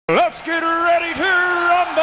Let's get ready to rumble!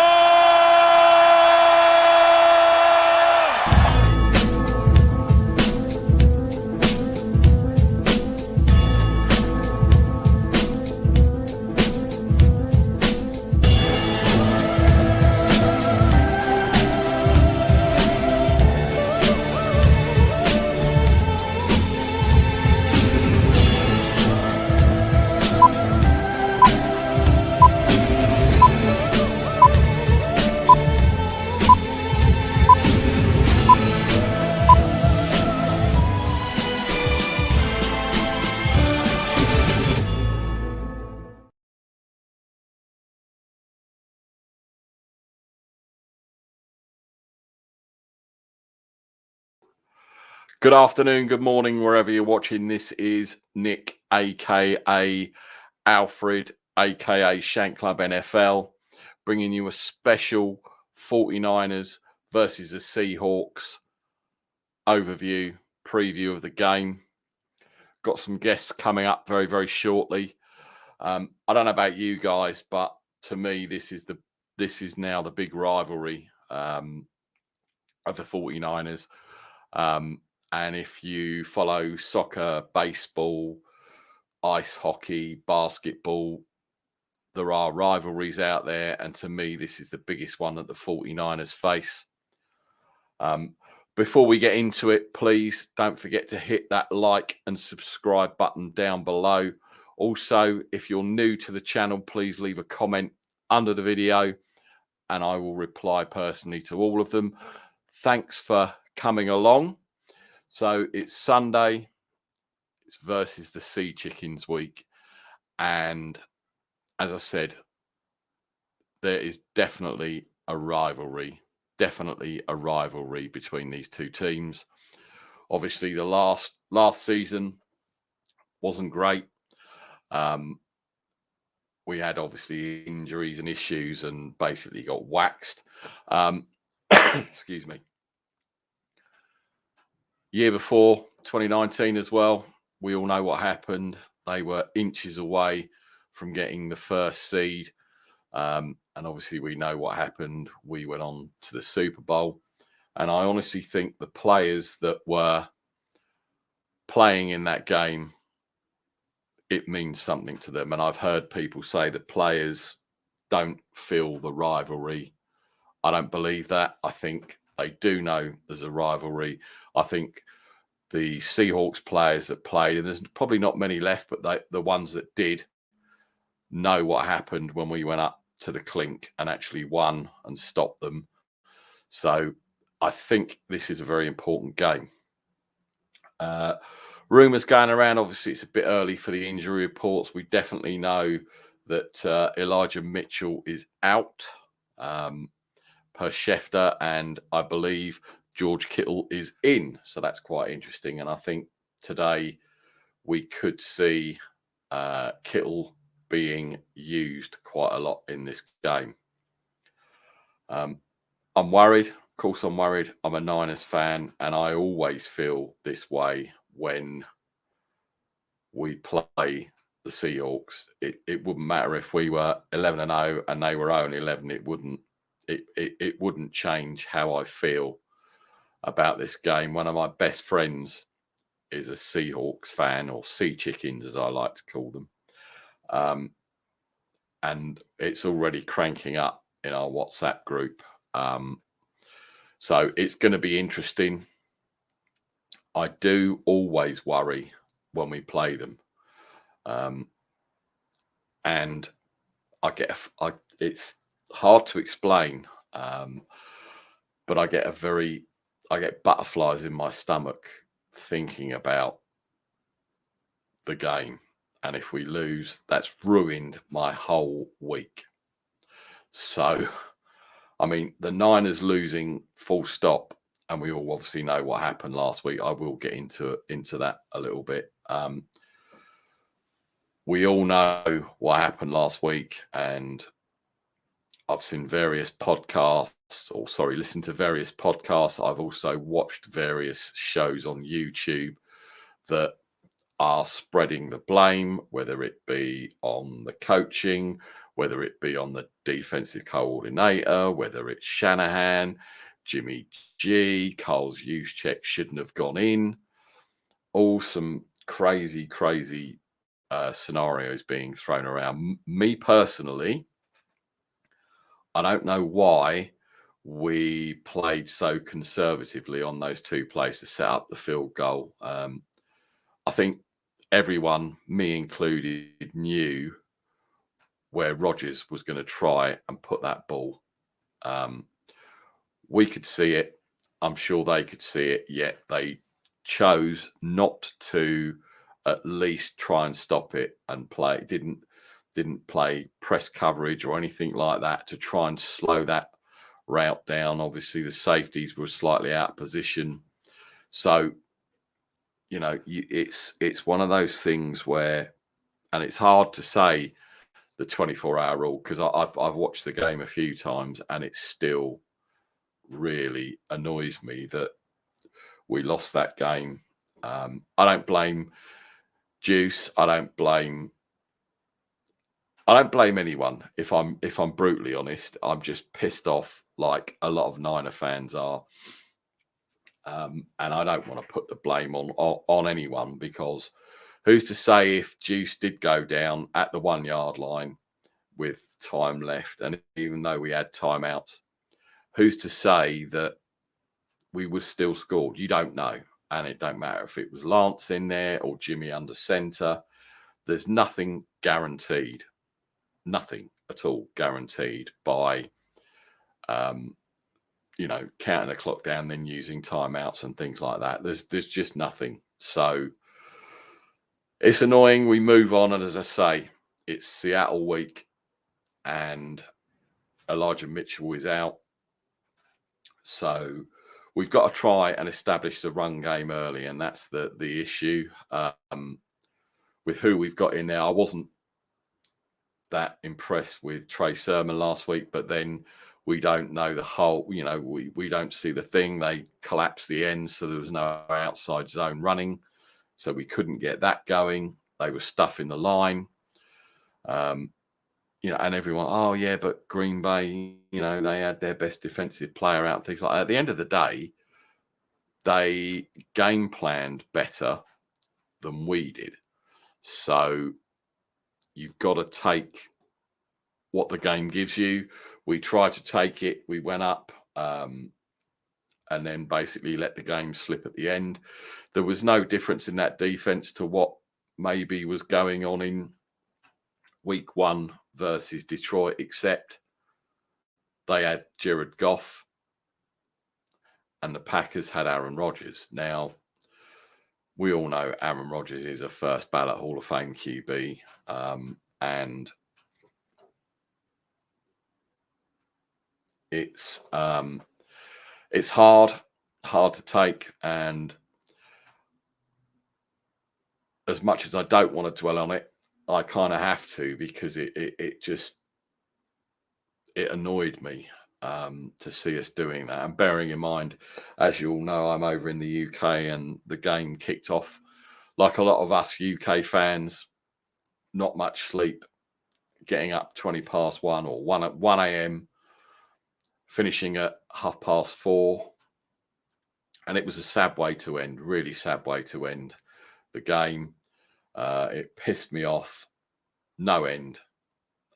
Good afternoon, good morning, wherever you're watching. This is Nick, aka Alfred, aka Shank Club NFL, bringing you a special 49ers versus the Seahawks overview, preview of the game. Got some guests coming up very, very shortly. I don't know about you guys, but to me, this is now the big rivalry of the 49ers. And if you follow soccer, baseball, ice hockey, basketball, there are rivalries out there. And to me, this is the biggest one that the 49ers face. Before we get into it, please don't forget to hit that like and subscribe button down below. Also, if you're new to the channel, please leave a comment under the video and I will reply personally to all of them. Thanks for coming along. So it's Sunday, it's versus the Sea Chickens week. And as I said, there is definitely a rivalry between these two teams. Obviously, the last season wasn't great. We had obviously injuries and issues and basically got waxed. Excuse me. Year before, 2019 as well, we all know what happened. They were inches away from getting the first seed. And obviously we know what happened. We went on to the Super Bowl. And I honestly think the players that were playing in that game, it means something to them. And I've heard people say that players don't feel the rivalry. I don't believe that. I think they do know there's a rivalry. I think the Seahawks players that played, and there's probably not many left, but the ones that did know what happened when we went up to the clink and actually won and stopped them. So I think this is a very important game. Rumours going around, obviously it's a bit early for the injury reports. We definitely know that Elijah Mitchell is out per Schefter, and I believe George Kittle is in. So that's quite interesting. And I think today we could see Kittle being used quite a lot in this game. I'm worried. Of course, I'm worried. I'm a Niners fan, and I always feel this way when we play the Seahawks. It wouldn't matter if we were 11-0 and they were 0-11. It wouldn't change how I feel about this game. One of my best friends is a Seahawks fan, or Sea Chickens as I like to call them. And it's already cranking up in our WhatsApp group. So it's going to be interesting. I do always worry when we play them. And it's hard to explain, but I get butterflies in my stomach thinking about the game. And if we lose, that's ruined my whole week. So, I mean, the Niners losing full stop, and we all obviously know what happened last week. I will get into that a little bit. We all know what happened last week, and I've seen various podcasts, listened to various podcasts. I've also watched various shows on YouTube that are spreading the blame, whether it be on the coaching, whether it be on the defensive coordinator, whether it's Shanahan, Jimmy G, Carl's Juszczyk shouldn't have gone in. All some crazy scenarios being thrown around. Me personally, I don't know why we played so conservatively on those two plays to set up the field goal. I think everyone, me included, knew where Rodgers was going to try and put that ball. We could see it. I'm sure they could see it, yet they chose not to at least try and stop it and play. Didn't play press coverage or anything like that to try and slow that route down. Obviously, the safeties were slightly out of position. So, you know, it's one of those things where, and it's hard to say the 24-hour rule, because I've watched the game a few times and it still really annoys me that we lost that game. I don't blame Juice. I don't blame anyone. If I'm brutally honest, I'm just pissed off like a lot of Niner fans are. And I don't want to put the blame on anyone, because who's to say if Juice did go down at the 1 yard line with time left, and even though we had timeouts, who's to say that we would still scored? You don't know. And it don't matter if it was Lance in there or Jimmy under center. There's nothing guaranteed. Nothing at all guaranteed by, counting the clock down, then using timeouts and things like that. There's just nothing. So it's annoying. We move on. And as I say, it's Seattle week and Elijah Mitchell is out. So we've got to try and establish the run game early. And that's the issue with who we've got in there. I wasn't that impressed with Trey Sermon last week, but then we don't know the whole, we don't see the thing. They collapsed the end, so there was no outside zone running. So we couldn't get that going. They were stuffing the line. And everyone, oh yeah, but Green Bay, they had their best defensive player out, things like that. At the end of the day, they game planned better than we did. So you've got to take what the game gives you. We tried to take it. We went up and then basically let the game slip at the end. There was no difference in that defense to what maybe was going on in week 1 versus Detroit, except they had Jared Goff and the Packers had Aaron Rodgers. Now, we all know Aaron Rodgers is a first ballot Hall of Fame QB, and it's hard to take. And as much as I don't want to dwell on it, I kind of have to, because it just annoyed me to see us doing that. And bearing in mind, as you all know, I'm over in the UK and the game kicked off like a lot of us UK fans, not much sleep, getting up 20 past 1 or 1 a.m., finishing at 4:30. And it was a sad way to end, really sad way to end the game. It pissed me off, no end.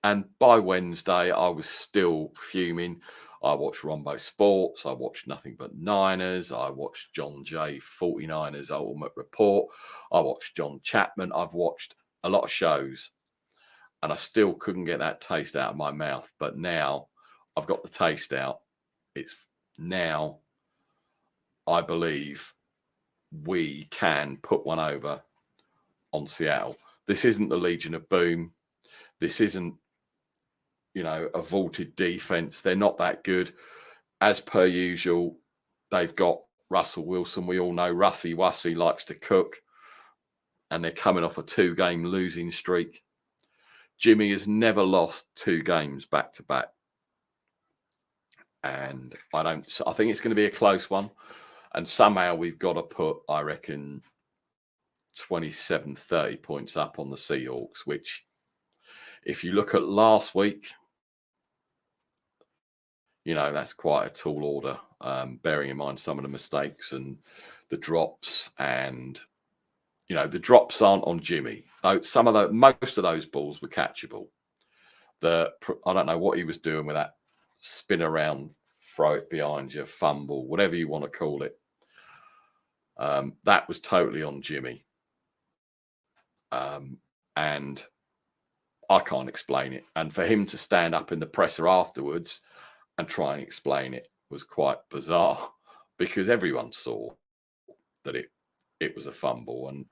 And by Wednesday, I was still fuming. I watched Rombo Sports. I watched Nothing But Niners. I watched John Jay 49ers Ultimate Report. I watched John Chapman. I've watched a lot of shows, and I still couldn't get that taste out of my mouth. But now I've got the taste out. It's now, I believe, we can put one over on Seattle. This isn't the Legion of Boom. This isn't, a vaulted defense. They're not that good. As per usual, they've got Russell Wilson. We all know Russy Wussy likes to cook, and they're coming off a 2-game losing streak. Jimmy has never lost 2 games back to back. And I think it's going to be a close one. And somehow we've got to put, I reckon, 27-30 points up on the Seahawks, which If you look at last week, that's quite a tall order, bearing in mind some of the mistakes and the drops. And, the drops aren't on Jimmy. Most of those balls were catchable. I don't know what he was doing with that spin around, throw it behind you, fumble, whatever you want to call it. That was totally on Jimmy. And I can't explain it. And for him to stand up in the presser afterwards and try and explain it was quite bizarre, because everyone saw that it was a fumble. And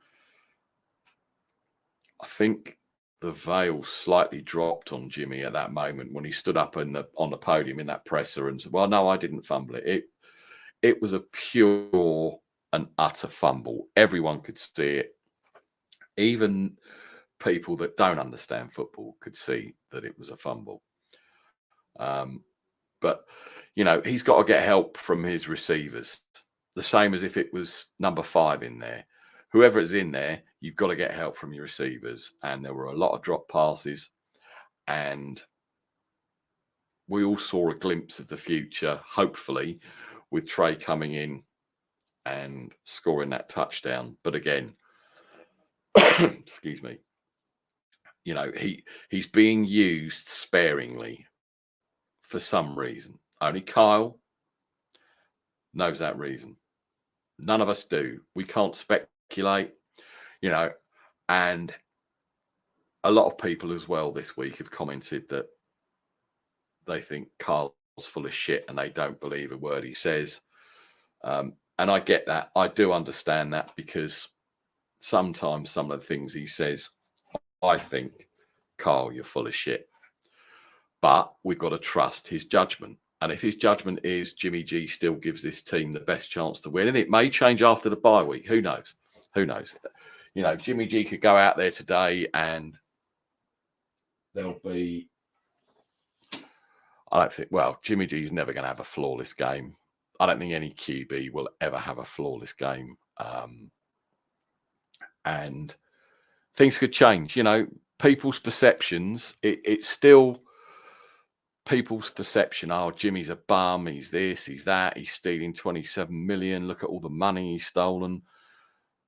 I think the veil slightly dropped on Jimmy at that moment when he stood up on the podium in that presser and said, well, no, I didn't fumble it. It was a pure and utter fumble. Everyone could see it. Even people that don't understand football could see that it was a fumble. But, he's got to get help from his receivers, the same as if it was number 5 in there. Whoever is in there, you've got to get help from your receivers. And there were a lot of drop passes. And we all saw a glimpse of the future, hopefully, with Trey coming in and scoring that touchdown. But again, excuse me, he's being used sparingly for some reason. Only Kyle knows that reason. None of us do. We can't speculate, and a lot of people as well this week have commented that they think Kyle's full of shit and they don't believe a word he says. And I get that. I do understand that, because sometimes some of the things he says, I think, Kyle, you're full of shit. But we've got to trust his judgment. And if his judgment is Jimmy G still gives this team the best chance to win, and it may change after the bye week. Who knows? Who knows? Jimmy G could go out there today and there'll be... Jimmy G is never going to have a flawless game. I don't think any QB will ever have a flawless game. And things could change. People's perceptions, it's still people's perception. Oh, Jimmy's a bum. He's this, he's that. He's stealing 27 million. Look at all the money he's stolen.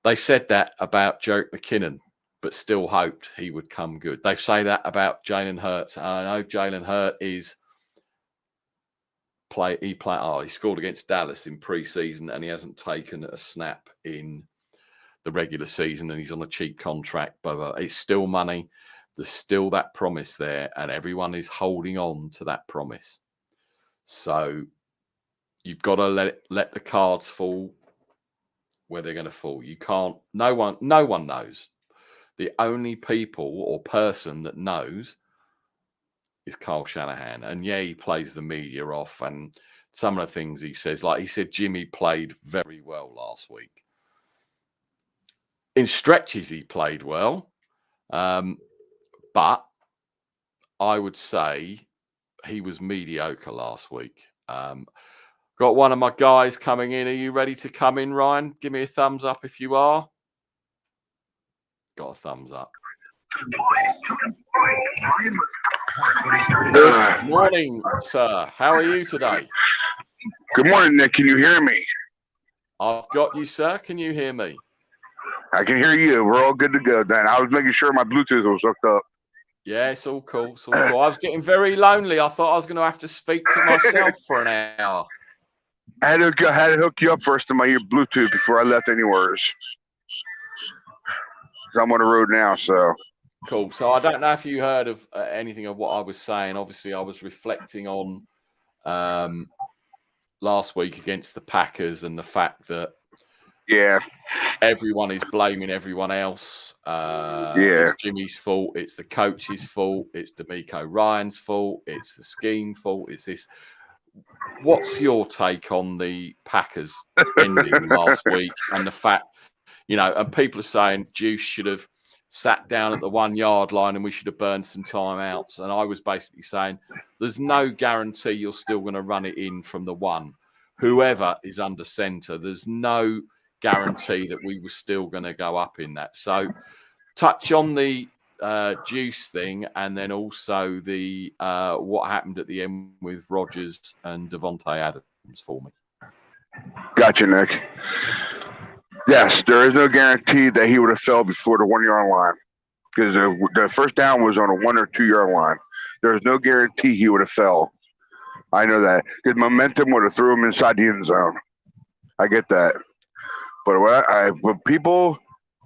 They said that about Jerick McKinnon, but still hoped he would come good. They say that about Jalen Hurts. I know Jalen Hurts is... he scored against Dallas in preseason and he hasn't taken a snap in the regular season, and he's on a cheap contract, but it's still money. There's still that promise there, and everyone is holding on to that promise. So you've got to let the cards fall where they're going to fall. You can't. No one knows. The only people or person that knows is Kyle Shanahan. And yeah, he plays the media off, and some of the things he says, like he said, Jimmy played very well last week. In stretches, he played well. But I would say he was mediocre last week. Got one of my guys coming in. Are you ready to come in, Ryan? Give me a thumbs up if you are. Got a thumbs up. Good morning, sir. How are you today? Good morning, Nick. Can you hear me? I've got you, sir. Can you hear me? I can hear you. We're all good to go, Dan. I was making sure my Bluetooth was hooked up. Yeah, it's all cool. It's all cool. I was getting very lonely. I thought I was going to have to speak to myself for an hour. I had to hook you up first to my Bluetooth before I left anywhere. I'm on the road now, so. Cool. So I don't know if you heard of anything of what I was saying. Obviously, I was reflecting on last week against the Packers and the fact that everyone is blaming everyone else. It's Jimmy's fault. It's the coach's fault. It's DeMeco Ryan's fault. It's the scheme fault. It's this. What's your take on the Packers ending last week and the fact, and people are saying Juice should have sat down at the 1 yard line and we should have burned some timeouts. And I was basically saying there's no guarantee you're still going to run it in from the 1. Whoever is under center, there's no guarantee that we were still going to go up in that. So touch on the juice thing, and then also the what happened at the end with Rodgers and Devontae Adams for me. Gotcha, Nick. Yes, there is no guarantee that he would have fell before the 1 yard line because the first down was on a 1 or 2 yard line. There's no guarantee he would have fell. I know that because momentum would have threw him inside the end zone. I get that, but what people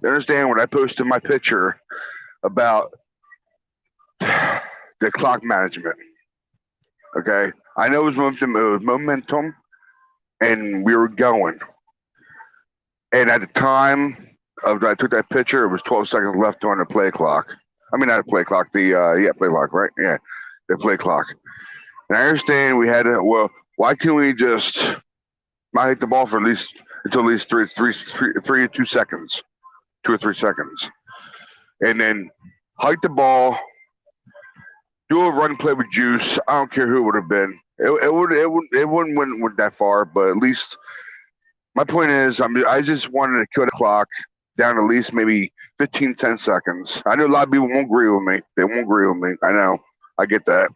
understand when I posted my picture about the clock management. Okay, I know it was momentum, and we were going. And at the time of I took that picture, it was 12 seconds left on the play clock. I mean, not the play clock, the play clock, right? Yeah, the play clock. And I understand we had to. Well, why can't we just not hit the ball for until at least 3 or 2 seconds, 2 or 3 seconds, and then hike the ball, do a run play with juice. I don't care who it would have been. It wouldn't went that far, but at least my point is, I just wanted to kill the clock down at least maybe 15, 10 seconds. I know a lot of people won't agree with me. They won't agree with me. I know. I get that.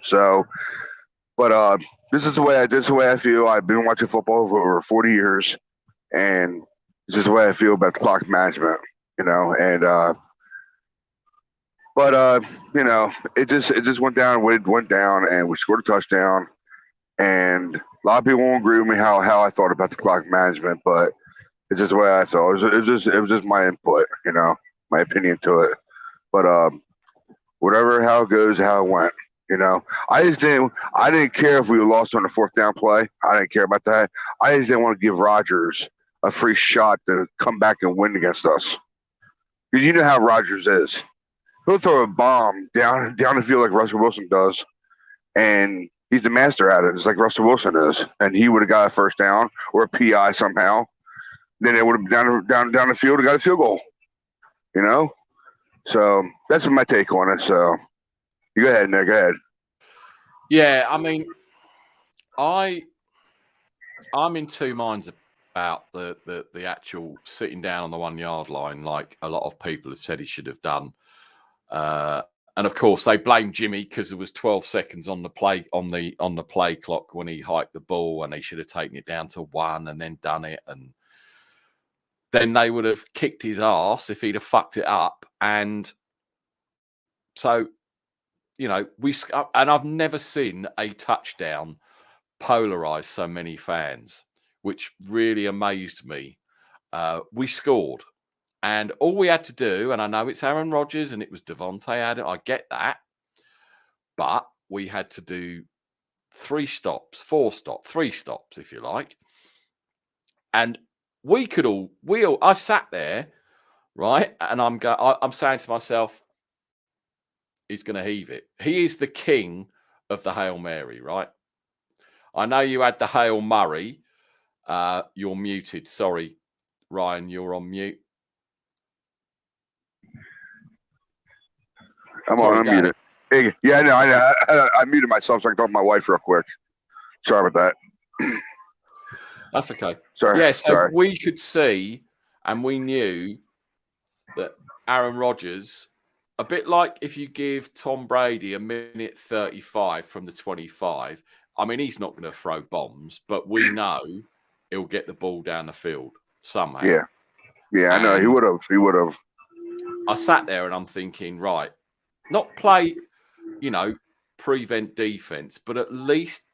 So, but this is the way I feel. I've been watching football for over 40 years, and this is the way I feel about clock management. You know, and but you know, it just went down, and we scored a touchdown. And a lot of people won't agree with me how I thought about the clock management, but it's just the way I felt. It was just my input, you know, my opinion to it. But whatever, how it goes, how it went, you know. I didn't care if we lost on the 4th down play. I didn't care about that. I just didn't want to give Rodgers a free shot to come back and win against us. Because you know how Rodgers is. He'll throw a bomb down the field like Russell Wilson does, and he's the master at it. It's like Russell Wilson is, and he would have got a first down or a PI somehow. Then it would have down the field and got a field goal. You know, so that's my take on it. So you go ahead, Nick. Go ahead. Yeah, I mean, I'm in two minds about the actual sitting down on the 1 yard line, like a lot of people have said he should have done. And of course, they blame Jimmy because there was 12 seconds on the play clock when he hiked the ball, and they should have taken it down to 1 and then done it. And then they would have kicked his ass if he'd have fucked it up. And so, you know, and I've never seen a touchdown polarize so many fans, which really amazed me. We scored. And all we had to do, and I know it's Aaron Rodgers and it was Devontae Adams, I get that. But we had to do 3 stops, if you like. And I sat there, right? And I'm saying to myself, he's going to heave it. He is the king of the Hail Mary, right? I know you had the Hail Murray. You're muted. Sorry, Ryan, you're on mute. I'm unmuted. Hey, yeah, no, I muted myself so I can talk to my wife real quick. Sorry about that. That's okay. Sorry. Yeah, so sorry. We could see and we knew that Aaron Rodgers, a bit like if you give Tom Brady a minute 35 from the 25, I mean, he's not going to throw bombs, but we know he'll get the ball down the field somehow. Yeah, I know. He would have. I sat there and I'm thinking, right, not play, you know, prevent defense, but at least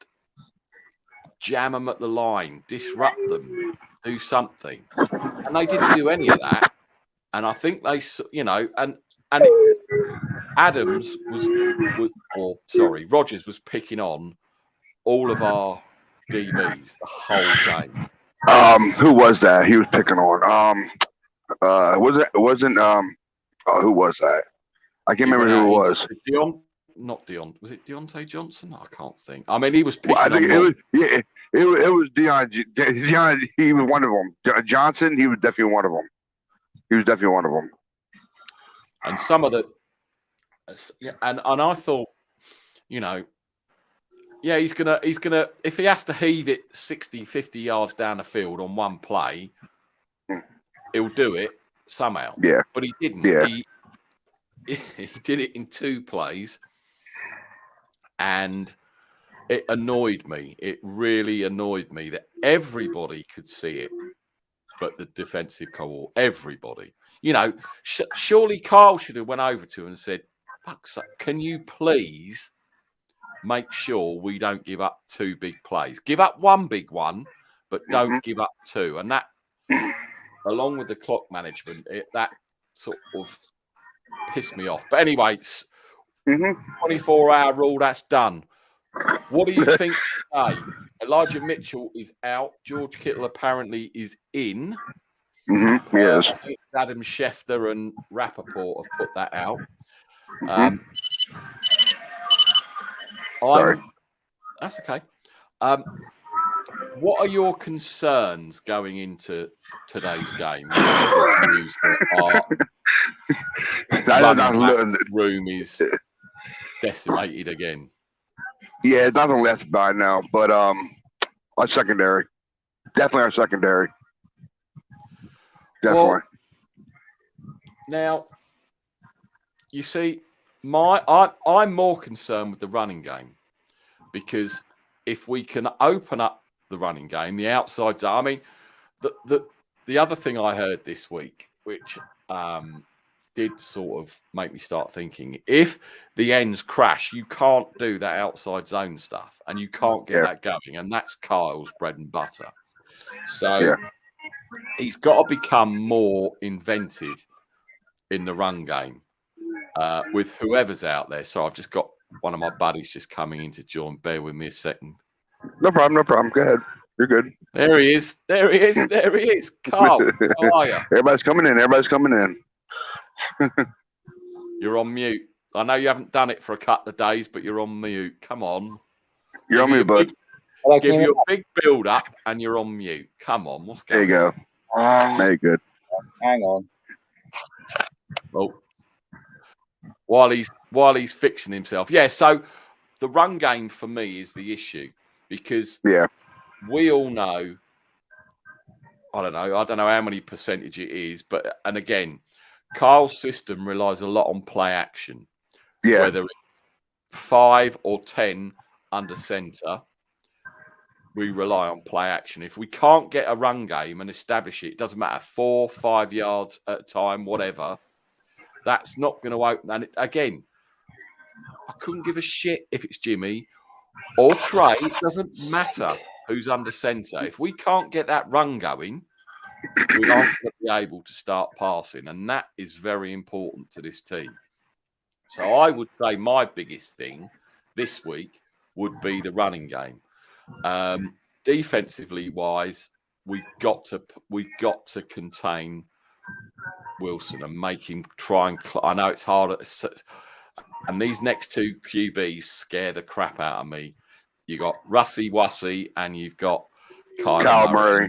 jam them at the line, disrupt them, do something. And they didn't do any of that. And I think they, you know, Rodgers was picking on all of our DBs the whole game. Who was that? He was picking on. Who was that? I can't remember who it was. Was it Deontay Johnson? I can't think. I mean, he was picking I think on. It was Deion. He was one of them. Johnson. He was definitely one of them. And some of the, and I thought, you know, yeah, he's gonna if he has to heave it 60, 50 yards down the field on one play, he'll do it somehow. Yeah, but he didn't. Yeah. he did it in 2 plays, and it annoyed me. It really annoyed me that everybody could see it, but the defensive core, everybody. You know, surely Carl should have went over to him and said, "Fuck's sake, can you please make sure we don't give up 2 big plays? Give up 1 big one, but don't give up 2." And that, along with the clock management, that sort of pissed me off. But anyway, 24-hour rule, that's done. What do you think today? Elijah Mitchell is out. George Kittle apparently is in. Yes. I think Adam Schefter and Rappaport have put that out. Sorry. That's okay. What are your concerns going into today's game? News that room is decimated again. Yeah, nothing left by now, but our secondary, definitely our secondary, definitely. Well, now, you see, I'm more concerned with the running game, because if we can open up the running game, the outside zone. I mean, the other thing I heard this week, which did sort of make me start thinking, if the ends crash, you can't do that outside zone stuff, and you can't get that going, and that's Kyle's bread and butter. So he's got to become more inventive in the run game with whoever's out there. So I've just got one of my buddies just coming in to join. Bear with me a second. No problem. Go ahead. You're good. There he is. Carl, how are you? Everybody's coming in. You're on mute. I know you haven't done it for a couple of days, but you're on mute. Come on. You're on mute, bud. Give you a big build up and you're on mute. Come on. What's going on? There you go. Very good. Hang on. Oh. While he's fixing himself. Yeah, so the run game for me is the issue, because we all know, I don't know how many percentage it is, but, and again, Carl's system relies a lot on play action. Yeah. Whether it's 5 or 10 under center, we rely on play action. If we can't get a run game and establish it, it doesn't matter, 4, 5 yards at a time, whatever, that's not going to open. And again, I couldn't give a shit if it's Jimmy or Trey. It doesn't matter who's under center. If we can't get that run going, we aren't going to be able to start passing. And that is very important to this team. So I would say my biggest thing this week would be the running game. Defensively wise, we've got to contain Wilson and make him try and. I know it's hard, and these next 2 QBs scare the crap out of me. You got Russie Wussy and you've got Kyle Murray.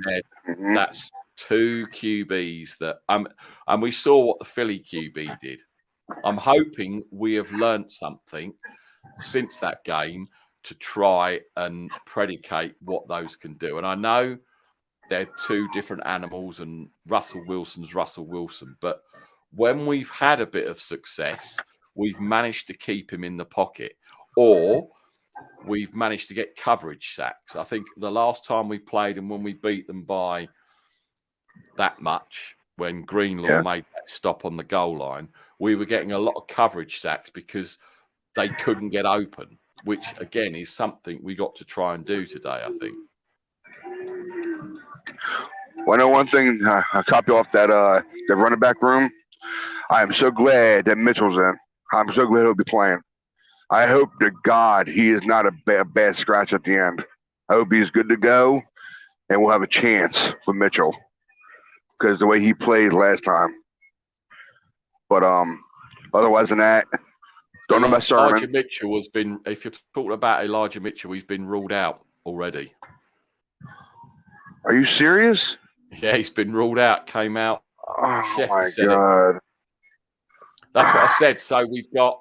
That's 2 QBs that and we saw what the Philly QB did. I'm hoping we have learnt something since that game to try and predicate what those can do. And I know they're 2 different animals, and Russell Wilson's Russell Wilson. But when we've had a bit of success, we've managed to keep him in the pocket, or we've managed to get coverage sacks. I think the last time we played them, when we beat them by that much, when Greenlaw made that stop on the goal line, we were getting a lot of coverage sacks because they couldn't get open, which, again, is something we got to try and do today, I think. Well, I know one thing, I copy off that the running back room. I am so glad that Mitchell's in. I'm so glad he'll be playing. I hope to God he is not a bad scratch at the end. I hope he's good to go, and we'll have a chance with Mitchell, because the way he played last time. But otherwise than that, don't know about Sermon. Elijah Mitchell has been, if you're talking about Elijah Mitchell, he's been ruled out already. Are you serious? Yeah, he's been ruled out. Came out. Oh, Chef my said God. it. That's what I said. So we've got.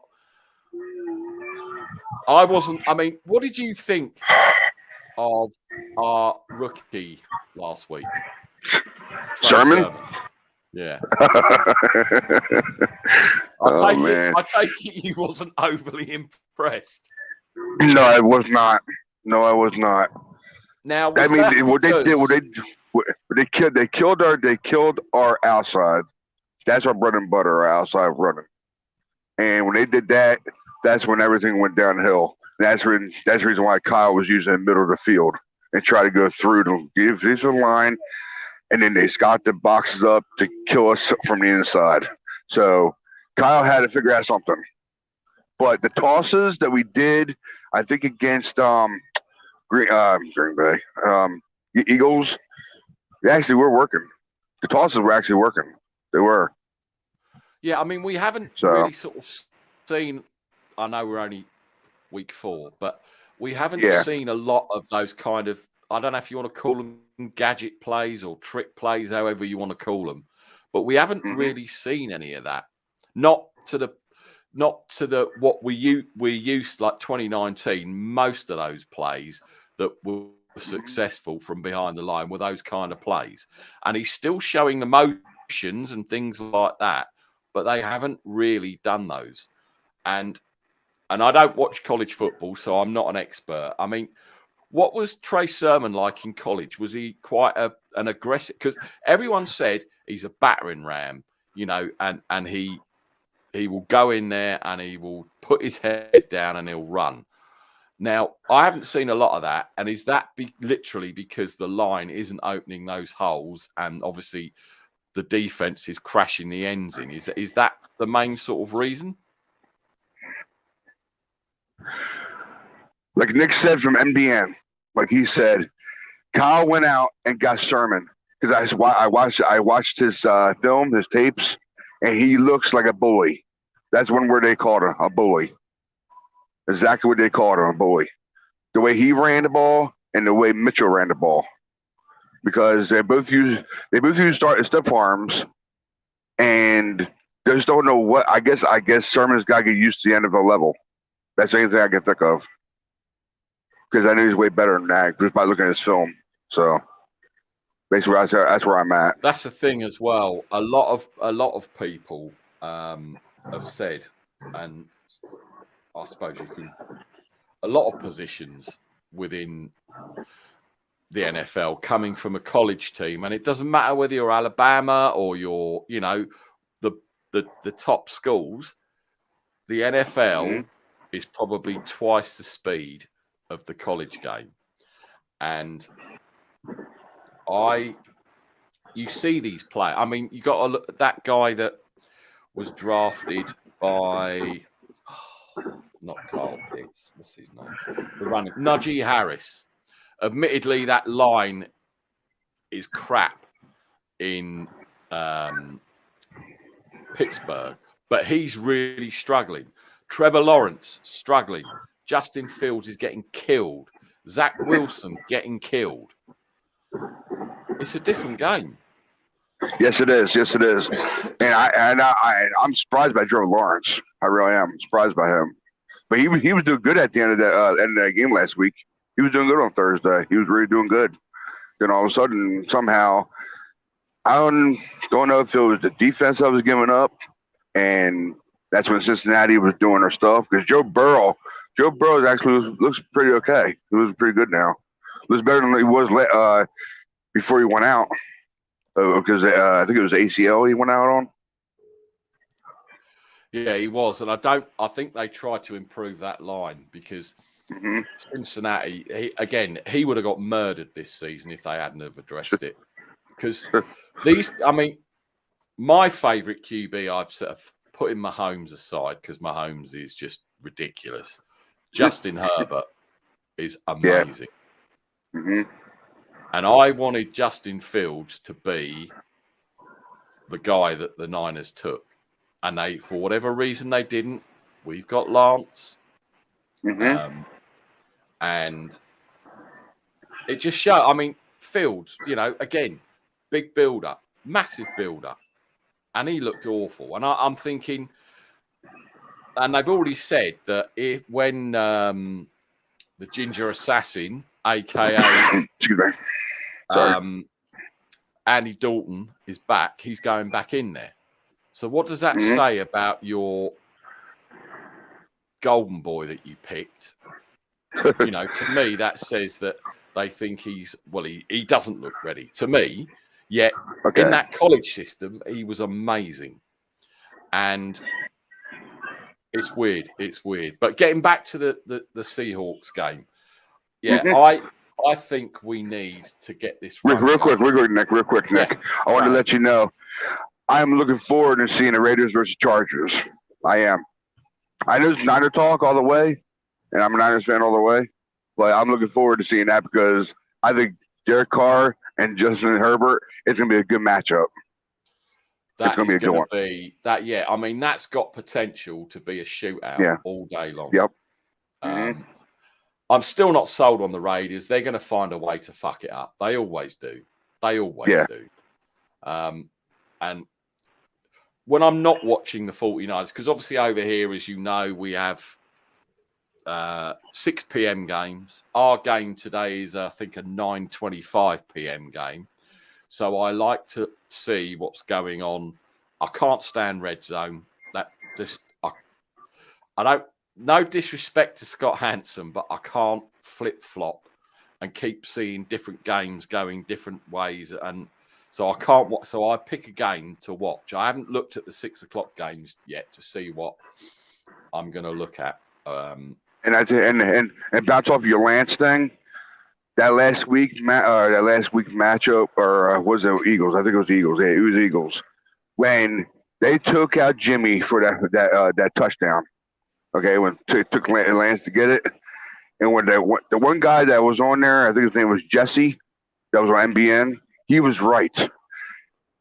I mean, what did you think of our rookie last week? Sermon? Yeah. Oh, man. I take it you wasn't overly impressed. No, I was not. No, I was not. Now, I was mean, that what they did, because they killed our outside. That's our bread and butter, our outside running. And when they did that, that's when everything went downhill. That's the reason why Kyle was using the middle of the field and try to go through to give this a line, and then they got the boxes up to kill us from the inside. So Kyle had to figure out something. But the tosses that we did, I think against Green Bay, Eagles, they actually were working. The tosses were actually working. They were. yeah, I mean, we haven't So really sort of seen. I know we're only week 4, but we haven't yeah. seen a lot of those kind of. I don't know if you want to call them gadget plays or trick plays, however you want to call them, but we haven't really seen any of that. Not to the what we used like 2019. Most of those plays that were successful from behind the line were those kind of plays, and he's still showing the motions and things like that, but they haven't really done those. And I don't watch college football, so I'm not an expert. I mean, what was Trey Sermon like in college? Was he quite an aggressive? Because everyone said he's a battering ram, and he will go in there and he will put his head down and he'll run. Now, I haven't seen a lot of that. And is that literally because the line isn't opening those holes and obviously the defense is crashing the ends in? Is that the main sort of reason? Like Nick said from NBN, like he said, Kyle went out and got Sermon because I watched his film, his tapes, and he looks like a bully. That's one word they called him, a bully. Exactly what they called him, a bully. The way he ran the ball and the way Mitchell ran the ball, because they both use step arms, and they just don't know what. I guess Sermon's got to get used to the NFL level. That's the only thing I can think of. Because I know he's way better than that just by looking at his film. So basically, that's where I'm at. That's the thing as well. A lot of people have said, and I suppose you can, a lot of positions within the NFL coming from a college team, and it doesn't matter whether you're Alabama or you're, the top schools. The NFL is probably twice the speed of the college game, and you see these play. I mean, you got to look at that guy that was drafted by not Carl Pitts. What's his name? The running Najee Harris. Admittedly, that line is crap in Pittsburgh, but he's really struggling. Trevor Lawrence struggling. Justin Fields is getting killed. Zach Wilson getting killed. It's a different game. Yes, it is. Yes, it is. And I'm surprised by Trevor Lawrence. I really am surprised by him. But he was doing good at the end of that game last week. He was doing good on Thursday. He was really doing good. Then all of a sudden, somehow, I don't know if it was the defense that was giving up, and that's when Cincinnati was doing their stuff. Because Joe Burrow actually looks pretty okay. He was pretty good now. Looks better than he was before he went out. Because I think it was ACL he went out on. Yeah, he was, and I think they tried to improve that line because Cincinnati, he would have got murdered this season if they hadn't have addressed it. Because my favourite QB I've sort of put in Mahomes aside because Mahomes is just ridiculous. Justin Herbert is amazing. Yeah. And I wanted Justin Fields to be the guy that the Niners took. And they, for whatever reason, they didn't. We've got Lance. And it just showed. I mean, Fields, again, big build-up, massive build-up. And he looked awful. And I'm thinking, and they've already said that when the Ginger Assassin, a.k.a. Andy Dalton is back, he's going back in there. So what does that say about your golden boy that you picked? You know, to me, that says that they think he doesn't look ready. To me, yet in that college system, he was amazing. And it's weird. It's weird. But getting back to the Seahawks game, I think we need to get this real quick, Nick. Yeah. I want to let you know, I'm looking forward to seeing the Raiders versus Chargers. I am. I know it's Niner talk all the way, and I'm a Niners fan all the way, but I'm looking forward to seeing that because I think Derek Carr and Justin Herbert is going to be a good matchup. It's going to be a good one. I mean, that's got potential to be a shootout all day long. Yep. I'm still not sold on the Raiders. They're going to find a way to fuck it up. They always do. Do. And when I'm not watching the 49ers, because obviously over here, as you know, we have 6 p.m. games. Our game today is, I think, a 9:25 p.m. game. So I like to see what's going on. I can't stand red zone. I don't. No disrespect to Scott Hanson, but I can't flip-flop and keep seeing different games going different ways. And so I can't watch. So I pick a game to watch. I haven't looked at the 6 o'clock games yet to see what I'm going to look at. And bounce off your Lance thing. That last week matchup, or was it Eagles? I think it was Eagles. Yeah, it was Eagles. When they took out Jimmy for that touchdown. Okay, when it took Lance to get it, and when the one guy that was on there, I think his name was Jesse, that was on NBN. He was right.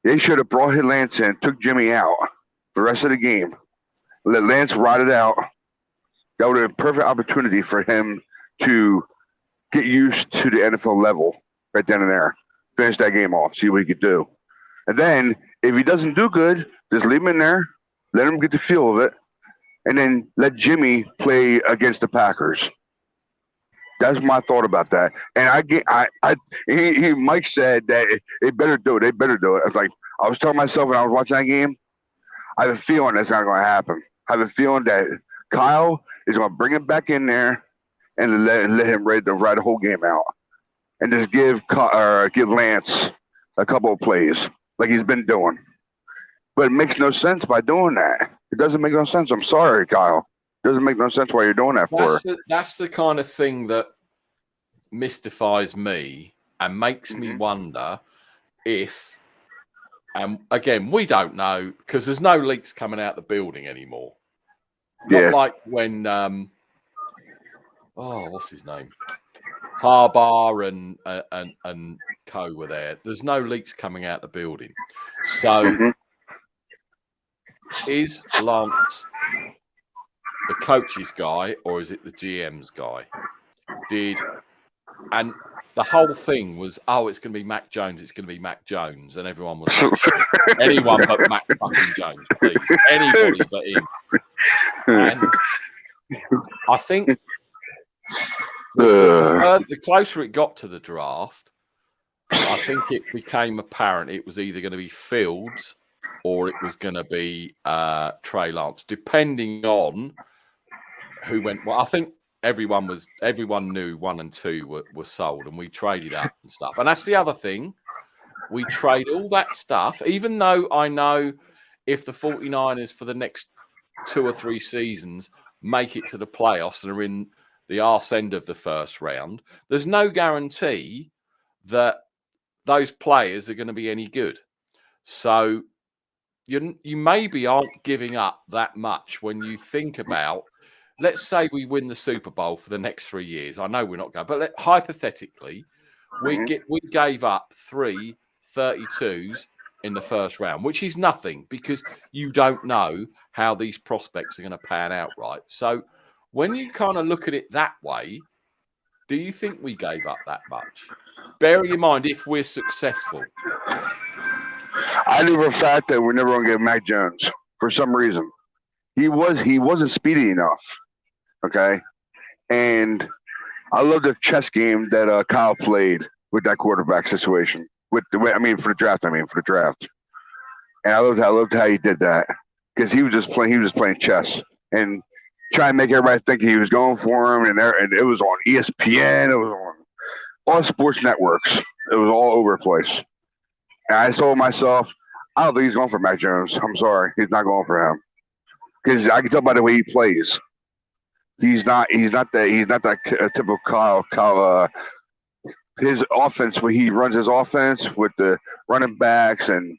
They should have brought Lance in, took Jimmy out the rest of the game, let Lance ride it out. That would have been a perfect opportunity for him to get used to the NFL level right then and there. Finish that game off, see what he could do. And then, if he doesn't do good, just leave him in there, let him get the feel of it, and then let Jimmy play against the Packers. That's my thought about that. And Mike said that they better do it. They better do it. I was telling myself when I was watching that game, I have a feeling that's not going to happen. I have a feeling that Kyle is going to bring him back in there and let him ride the whole game out, and just give Lance a couple of plays like he's been doing. But it makes no sense by doing that. It doesn't make no sense. I'm sorry, Kyle. It doesn't make no sense why you're doing that for. That's the kind of thing that mystifies me and makes me wonder if, and again, we don't know because there's no leaks coming out the building anymore. Not like when, what's his name? Harbaugh and Co were there. There's no leaks coming out the building. So is Lance the coach's guy or is it the GM's guy? And the whole thing was, it's going to be Mac Jones. It's going to be Mac Jones, and everyone was like, anyone but Mac fucking Jones, please. Anybody but him. And I think the closer it got to the draft, I think it became apparent it was either going to be Fields or it was going to be Trey Lance, depending on who went. Well, I think everyone knew 1 and 2 were sold, and we traded up and stuff. And that's the other thing. We trade all that stuff, even though I know if the 49ers for the next 2 or 3 seasons make it to the playoffs and are in the arse end of the first round, there's no guarantee that those players are going to be any good. So you maybe aren't giving up that much when you think about, let's say we win the Super Bowl for the next 3 years. I know we're not going, but hypothetically, we gave up 3 32s in the first round, which is nothing because you don't know how these prospects are going to pan out, right? So when you kind of look at it that way, do you think we gave up that much? Bear in mind, if we're successful. I knew for a fact that we're never going to get Mac Jones for some reason. He wasn't speedy enough, okay? And I love the chess game that Kyle played with that quarterback situation. with the way, for the draft. And I loved how he did that because he was just playing chess and trying to make everybody think he was going for him. And it was on ESPN. It was on all sports networks. It was all over the place. And I told myself, I don't think he's going for Mac Jones. I'm sorry, he's not going for him because I can tell by the way he plays. He's not that typical Kyle. His offense, when he runs his offense with the running backs and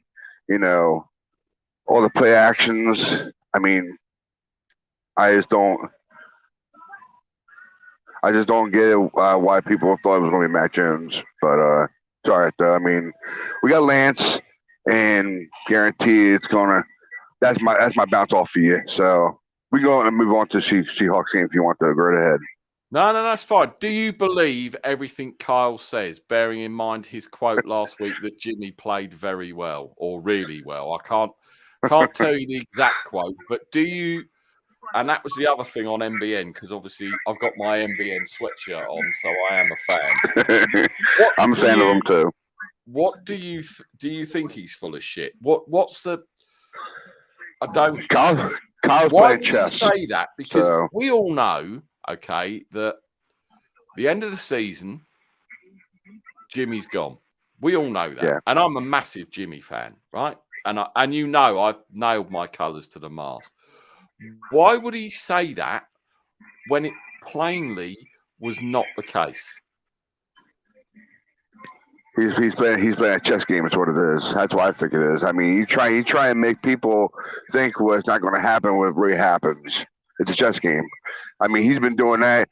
all the play actions. I just don't get it, why people thought it was going to be Mac Jones. But it's all right though. We got Lance, and guarantee it's gonna. That's my bounce off for you. So we go and move on to Seahawks game if you want to. Go right ahead. No, that's fine. Do you believe everything Kyle says, bearing in mind his quote last week that Jimmy played very well or really well? I can't tell you the exact quote, but do you? And that was the other thing on MBN, because obviously I've got my MBN sweatshirt on, so I am a fan. I'm a fan of him too. What do you think he's full of shit? What's the? I don't. Kyle's why playing do chess. you say that? Because we all know, okay, that the end of the season, Jimmy's gone. We all know that, yeah. And I'm a massive Jimmy fan, right? And I've nailed my colours to the mast. Why would he say that when it plainly was not the case? He's playing a chess game. Is what it is. That's what I think it is. You try and make people think what's not going to happen when it really happens. It's a chess game. He's been doing that,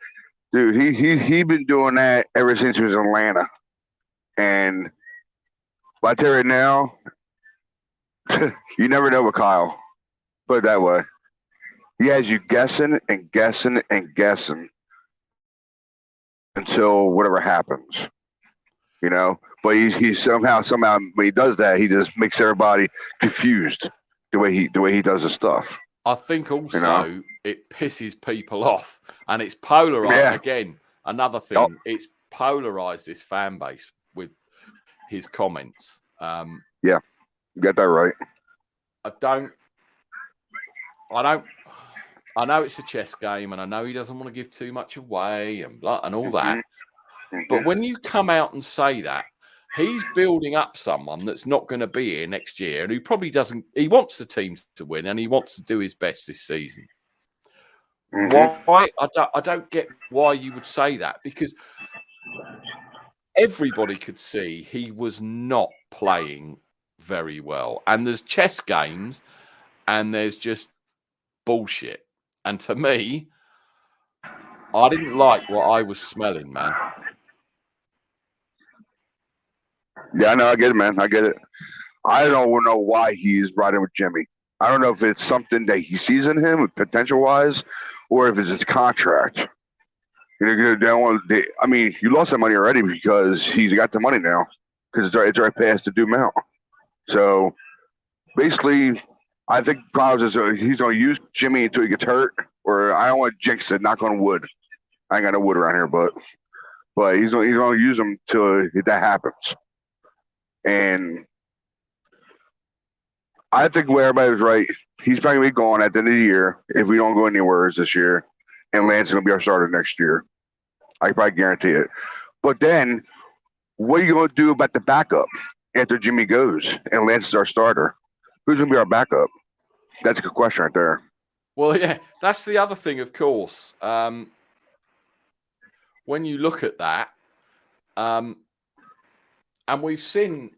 dude. He been doing that ever since he was in Atlanta. And I tell you right now, you never know with Kyle. Put it that way. He has you guessing and guessing and guessing until whatever happens. But he somehow when he does that, he just makes everybody confused the way he does his stuff. I think also it pisses people off, and it's polarized again. Another thing, it's polarized this fan base with his comments. Yeah, you got that right. I know it's a chess game, and I know he doesn't want to give too much away and all that. Mm-hmm. But when you come out and say that, he's building up someone that's not going to be here next year, and who probably doesn't. He wants the team to win, and he wants to do his best this season. Mm-hmm. Why? I don't get why you would say that, because everybody could see he was not playing very well. And there's chess games, and there's just bullshit. And to me, I didn't like what I was smelling, man. Yeah, I know. I get it, man. I get it. I don't know why he's riding with Jimmy. I don't know if it's something that he sees in him, potential-wise, or if it's his contract. You lost that money already because he's got the money now because it's right past the due amount. So, basically, I think Clouds he's going to use Jimmy until he gets hurt, or I don't want to jinx it, knock on wood. I ain't got no wood around here, but he's going to use him till that happens. And I think where everybody was right, he's probably going to be gone at the end of the year if we don't go anywhere this year, and Lance is going to be our starter next year. I can probably guarantee it. But then, what are you going to do about the backup after Jimmy goes and Lance is our starter? Who's going to be our backup? That's a good question right there. Well, yeah, that's the other thing, of course. When you look at that, and we've seen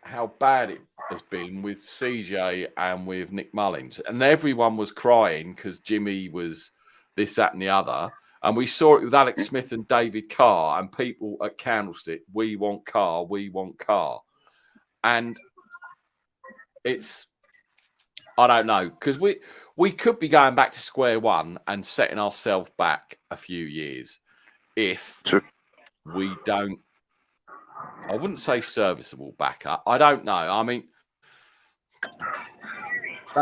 how bad it has been with CJ and with Nick Mullins, and everyone was crying because Jimmy was this, that, and the other. And we saw it with Alex Smith and David Carr, and people at Candlestick, we want Carr, we want Carr. And it's, I don't know, because we could be going back to square one and setting ourselves back a few years if we don't, I wouldn't say serviceable backup. I don't know.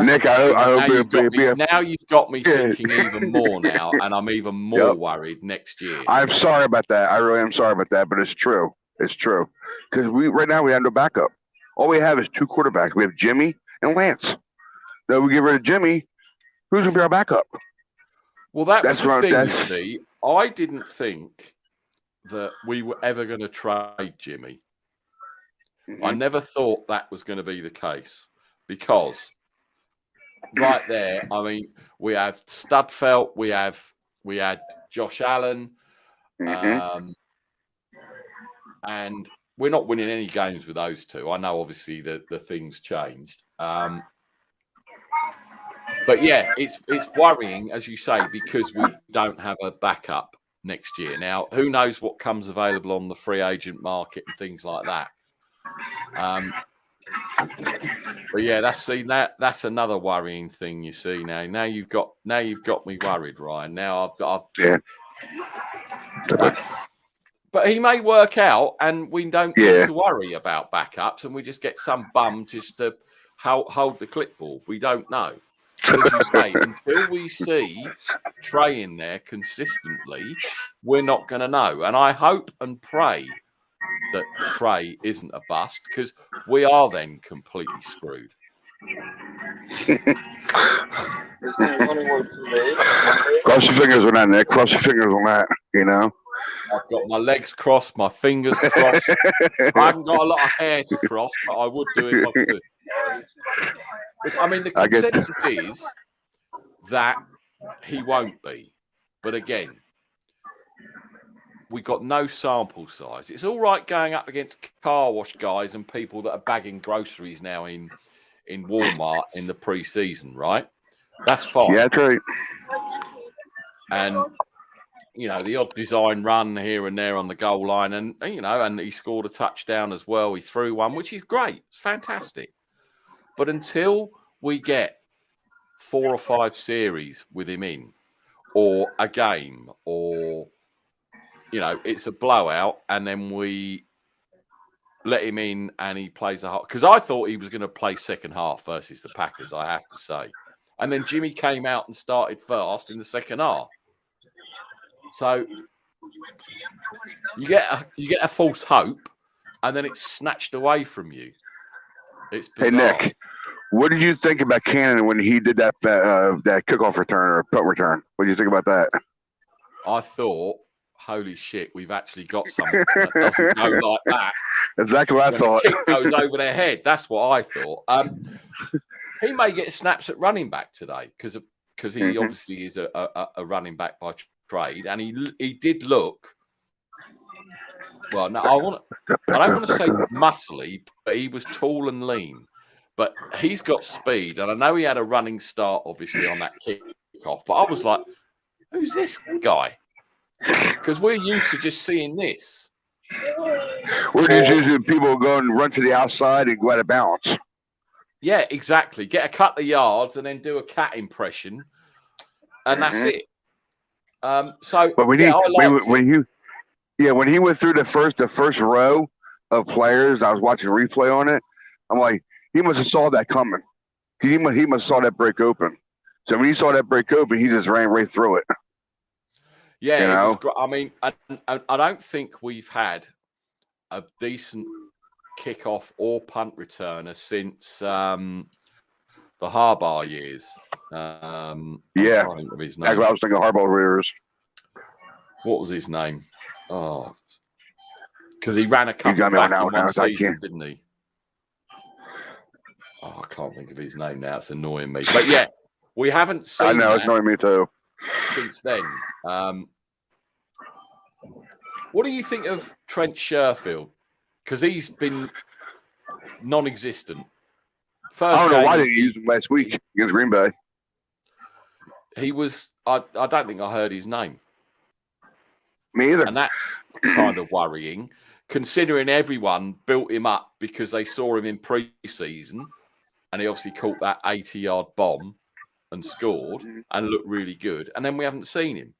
Nick, I hope now you've got me thinking even more now, and I'm even more worried next year. I'm sorry about that. I really am sorry about that, but it's true. It's true. Because right now we have no backup. All we have is 2 quarterbacks. We have Jimmy and Lance. Now we get rid of Jimmy. Who's gonna be our backup? Well, that That's was the what- thing, that's- you see. I didn't think that we were ever going to trade Jimmy. I Mhm. never thought that was going to be the case because right there, I mean, we have Studfelt, we had Josh Allen, Mhm. and we're not winning any games with those two. I know, obviously, the things changed. But yeah, it's worrying, as you say, because we don't have a backup next year. Now, who knows what comes available on the free agent market and things like that. But yeah, that's another worrying thing. You see now you've got me worried, Ryan. Now I've Yeah. but he may work out, and we don't need Yeah. to worry about backups, and we just get some bum just to hold the clipboard. We don't know. But as you say, until we see Trey in there consistently, we're not going to know. And I hope and pray that Trey isn't a bust, because we are then completely screwed. Cross your fingers on that, Nick. Cross your fingers on that. You know. I've got my legs crossed, my fingers crossed. I haven't got a lot of hair to cross, but I would do if I could. Which, I mean, the consensus is that he won't be. But again, we got no sample size. It's all right going up against car wash guys and people that are bagging groceries now in Walmart in the pre-season, right? That's fine. Yeah, that's right. And you know, the odd design run here and there on the goal line, and you know, and he scored a touchdown as well. He threw one, which is great. It's fantastic. But until we get 4 or 5 series with him in, or a game, or you know, it's a blowout, and then we let him in and he plays a half. Because I thought he was going to play second half versus the Packers, I have to say. And then Jimmy came out and started fast in the second half. So you get a false hope, and then it's snatched away from you. It's bizarre. Hey, Nick, what did you think about Cannon when he did that kickoff return or punt return? What did you think about that? I thought, holy shit, we've actually got something that doesn't go like that. Exactly what I thought. The kick goes over their head. That's what I thought. He may get snaps at running back today because he obviously is a running back by trade, and he did look. Well, no, I don't want to say muscly, but he was tall and lean. But he's got speed, and I know he had a running start, obviously, on that kickoff. But I was like, who's this guy? Because we're used to just seeing this. We're just used to people go and run to the outside and go out of bounds. Yeah, exactly. Get a couple of yards and then do a cat impression, and that's it. But when he went through the first row of players, I was watching a replay on it. I'm like, he must have saw that coming. He must have saw that break open. So when he saw that break open, he just ran right through it. Yeah, you know? I mean, I don't think we've had a decent kickoff or punt returner since the Harbaugh years. I'm trying to think of his name. I was thinking Harbaugh years. What was his name? Oh, because he ran a couple back in one season, didn't he? Oh, I can't think of his name now. It's annoying me. But yeah, we haven't seen. I know, it's annoying me too. Since then, what do you think of Trent Sherfield? Because he's been non-existent. I don't know why they used him last week against Green Bay. He was. I don't think I heard his name. Me either. And that's kind of worrying, considering everyone built him up because they saw him in pre-season, and he obviously caught that 80-yard bomb and scored and looked really good. And then we haven't seen him.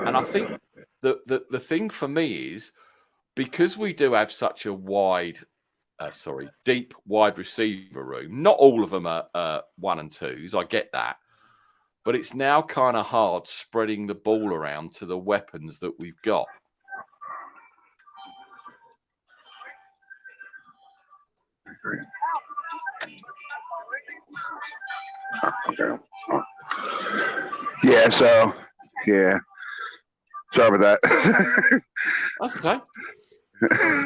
And I think the thing for me is, because we do have such a deep wide receiver room, not all of them are 1 and 2s, I get that. But it's now kind of hard spreading the ball around to the weapons that we've got. Okay. Yeah. So. Yeah. Sorry about that. That's okay.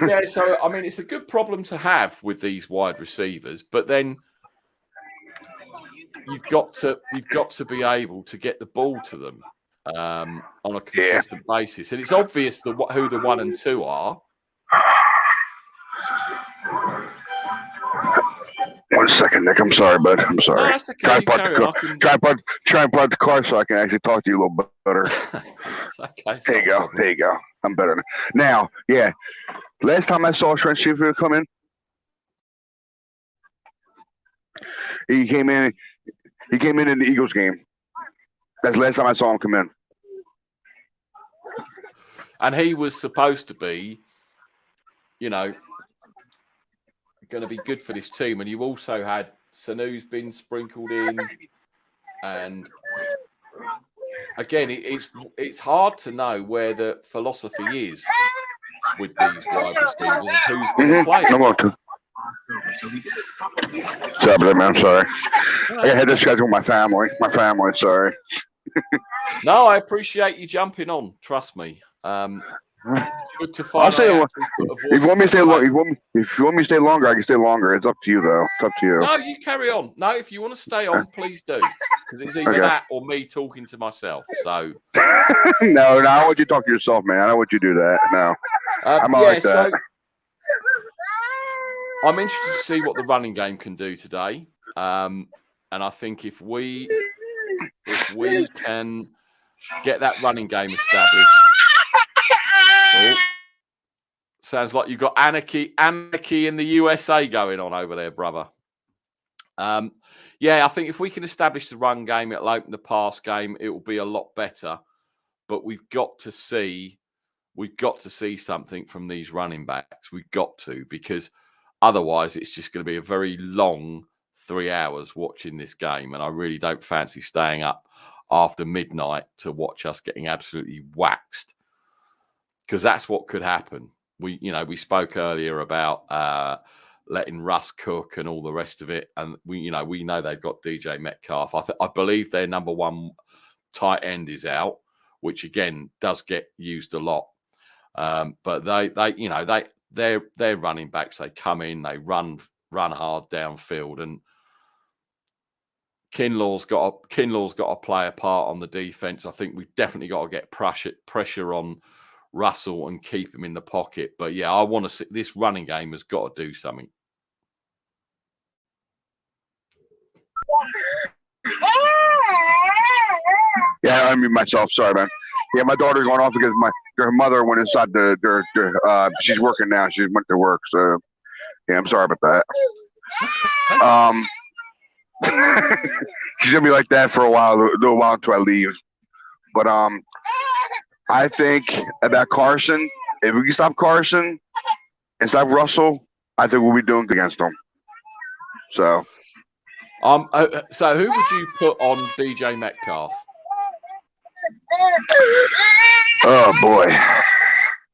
Yeah, so I mean, it's a good problem to have with these wide receivers, but then you've got to be able to get the ball to them on a consistent basis, and it's obvious who the 1 and 2 are. 1 second, Nick. I'm sorry, bud. I'm sorry. No, that's okay. Try and park the car so I can actually talk to you a little bit better. Okay. There you go. There you go. I'm better now. Yeah. Last time I saw Trent Sheffield come in, he came in the Eagles game. That's the last time I saw him come in. And he was supposed to be, going to be good for this team. And you also had Sanu's been sprinkled in, and again, it's hard to know where the philosophy is with these wide receivers. Who's going to play? I'm going to. Sorry, man. I'm sorry. I had to schedule my family. Sorry. No, I appreciate you jumping on. Trust me. It's good to find. I'll stay. If you want me to stay long, if you want me to stay longer, I can stay longer. It's up to you, though. It's up to you. No, you carry on. No, if you want to stay on, please do. Because it's either that or me talking to myself. So. No, I don't want you to talk to yourself, man. I don't want you to do that. No. I'm all like that. So I'm interested to see what the running game can do today. And I think if we can get that running game established. Oh, sounds like you've got anarchy in the USA going on over there, brother. Yeah, I think if we can establish the run game, it'll open the pass game. It will be a lot better. But we've got to see something from these running backs. We've got to, because otherwise it's just going to be a very long 3 hours watching this game. And I really don't fancy staying up after midnight to watch us getting absolutely waxed, because that's what could happen. We spoke earlier about letting Russ cook and all the rest of it, and we know they've got DJ Metcalf. I believe their number one tight end is out, which again does get used a lot. But they're running backs. They come in, they run hard downfield, and Kinlaw's got to play a part on the defense. I think we've definitely got to get pressure on Russell and keep him in the pocket. But yeah, I want to see this running game has got to do something. Yeah, I mute myself. Sorry, man. Yeah, my daughter's going off because her mother went inside she's working now. She went to work, so yeah, I'm sorry about that. She's gonna be like that for a while until I leave. But I think about Carson. If we can stop Carson and stop Russell, I think we'll be doing against them. So who would you put on DJ Metcalf? Oh boy,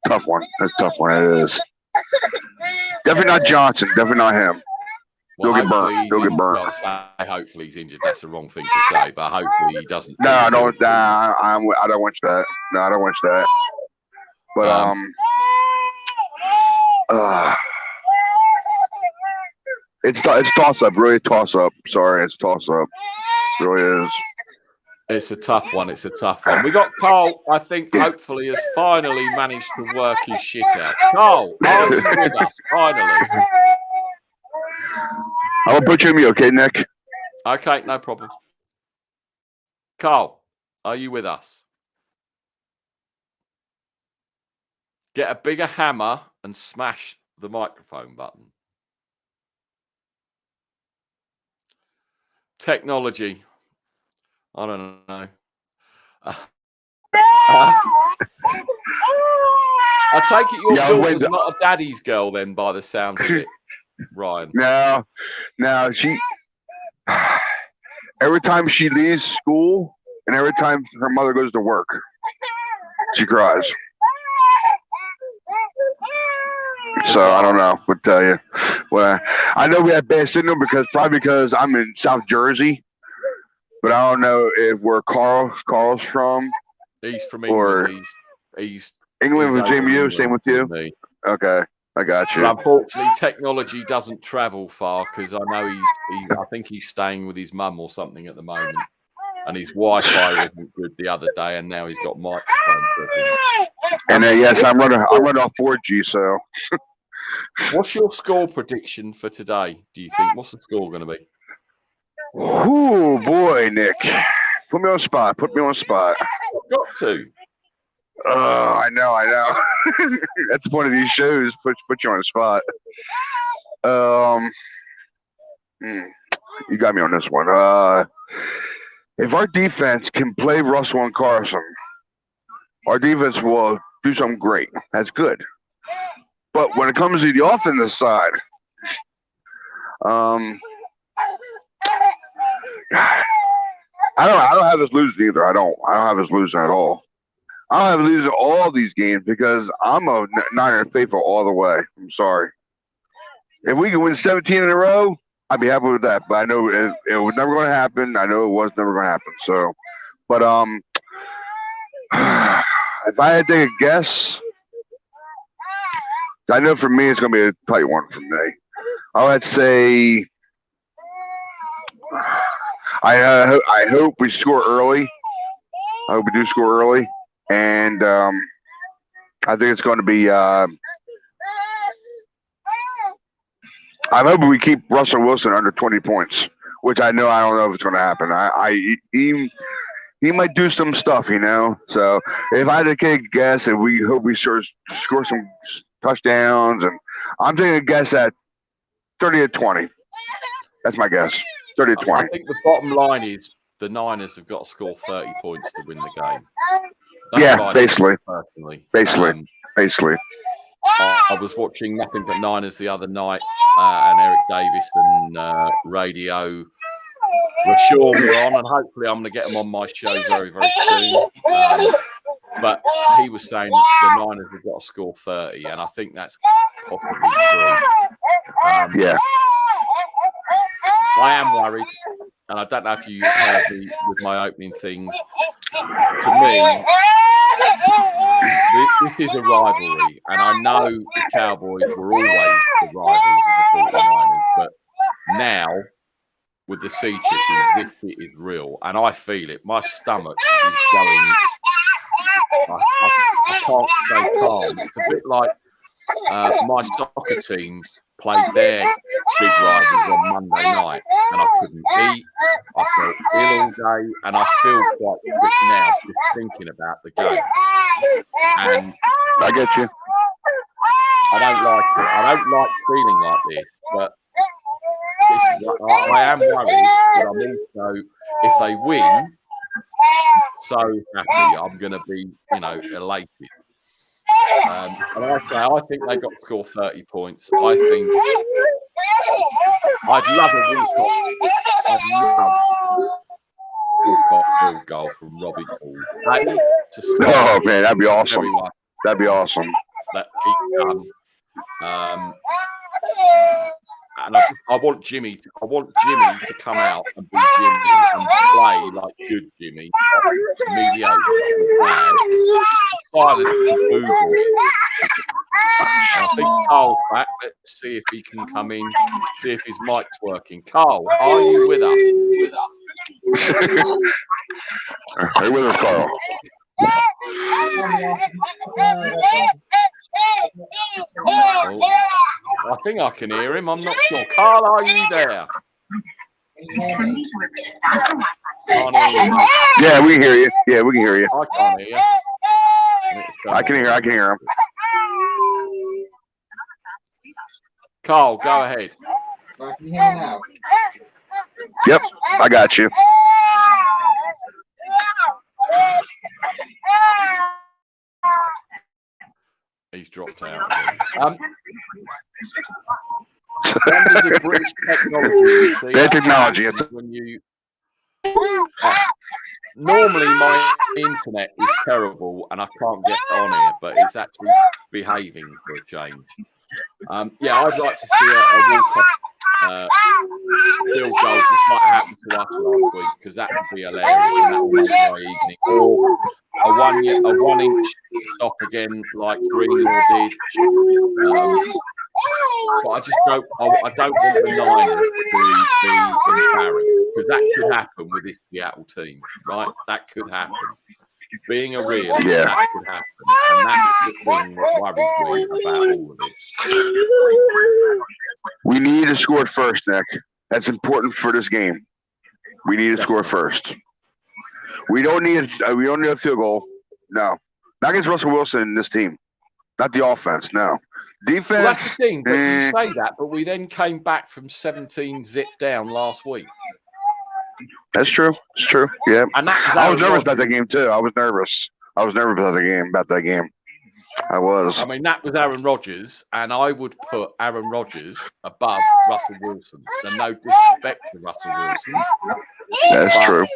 tough one. That's a tough one. It is. Definitely not Johnson. Definitely not him. Well, He'll get burned. Well, hopefully he's injured. That's the wrong thing to say, but hopefully he doesn't. No, I don't want that. No, I don't want that. But it's toss up. Really toss up. Sorry, it's toss up. It really is. It's a tough one. We got Carl, I think, hopefully has finally managed to work his shit out. Carl, are you with us? Finally. I'm gonna put you in me, okay, Nick? Okay, no problem. Carl, are you with us? Get a bigger hammer and smash the microphone button. Technology. I don't know. I take it your daughter's not a daddy's girl then, by the sound of it, Ryan. No, she. Every time she leaves school and every time her mother goes to work, she cries. So I don't know what to tell you. Well, I know we have bad signal because I'm in South Jersey, but I don't know if where Carl's from. He's from Or England. He's England with Jamie. You same with you. Me. Okay, I got you. But unfortunately, technology doesn't travel far because I know I think he's staying with his mum or something at the moment, and his Wi-Fi wasn't good the other day, and now he's got microphone problems. And yes, I'm running off 4G. So, what's your score prediction for today? Do you think? What's the score going to be? oh boy, Nick, put me on spot. I've got to. I know. That's one of these shows. Put you on the spot. You got me on this one. If our defense can play Russell and Carson, our defense will do something great. That's good. But when it comes to the offensive side, I don't have us losing either. I don't have us losing at all. I don't have us losing all these games because I'm a Niner faithful all the way. I'm sorry. If we can win 17 in a row, I'd be happy with that. But I know it was never going to happen. I know it was never going to happen. So, but if I had to take a guess, I know for me it's going to be a tight one for me. I would say I hope we score early. I hope we do score early, and I think it's going to be. I'm hoping we keep Russell Wilson under 20 points, which I don't know if it's going to happen. He might do some stuff, you know. So if I had to take a guess, and we hope we score some touchdowns, and I'm taking a guess at 30-20. That's my guess. 30-20. I think the bottom line is the Niners have got to score 30 points to win the game. That's basically. Personally. Basically. I was watching Nothing But Niners the other night, and Eric Davis and Radio Rashawn were on, and hopefully I'm going to get them on my show very, very soon. But he was saying the Niners have got to score 30, and I think that's possibly true. Yeah. I am worried, and I don't know if you heard me with my opening things. To me, this is a rivalry, and I know the Cowboys were always the rivals of the 49ers, but now, with the sea chickens, this shit is real, and I feel it. My stomach is going. I can't stay calm. It's a bit like my soccer team played their big rivals on Monday night, and I couldn't eat. I felt ill all day, and I feel quite sick now just thinking about the game. And I get you. I don't like it. I don't like feeling like this, but I am worried. But I'm also, if they win, so happy. I'm going to be, elated. And I think they got to score 30 points. I think I'd love a walk-off field goal from Robbie Hall. Oh man, that'd be awesome. That'd be awesome. That he's done. And I want Jimmy to come out and be Jimmy and play like good Jimmy, mediocre, bad. Silence the boo boy. I think Carl's back. Let's see if he can come in. See if his mic's working. Carl, are you with us? Are you with us, Carl? Oh, I think I can hear him. I'm not sure. Carl, are you there? Yeah, we can hear you. Yeah, we can hear you. I can't hear you. I can hear him. Carl, go ahead. Yep, I got you. He's dropped out. Wonders of British technology. Technology. When you normally my internet is terrible and I can't get on here, but it's actually behaving for a change. Yeah, I'd like to see a walk-off field goal, which might happen to us last week, because that would be hilarious and that would make my evening. Or a 1 inch stop again, like Greenlaw did. But I just don't. I don't want the Niners to be embarrassed, because that could happen with this Seattle team, right? That could happen. Being a realist, that could happen, and that's the thing that worries me about all of this. We need to score first, Nick. That's important for this game. We need to score first. We don't need a field goal. No, not against Russell Wilson and this team. Not the offense. No. Defense. Well, that's the thing. But you say that, but we then came back from 17 zip down last week. That's true. It's true. Yeah. And I was nervous about that game too. I was nervous about that game. I was. I mean, that was Aaron Rodgers, and I would put Aaron Rodgers above Russell Wilson. And no disrespect to Russell Wilson. That's true.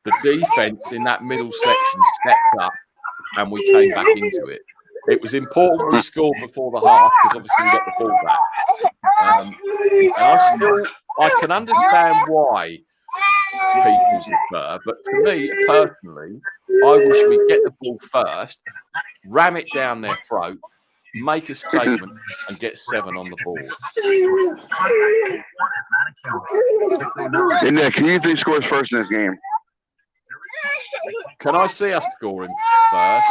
The defense in that middle section stepped up, and we came back into it. It was important we scored before the half, because obviously we got the ball back. And I can understand why people prefer, but to me personally, I wish we get the ball first, ram it down their throat, make a statement, and get 7 on the board. Hey Nick, who do you think scores first in this game? Can I see us scoring first?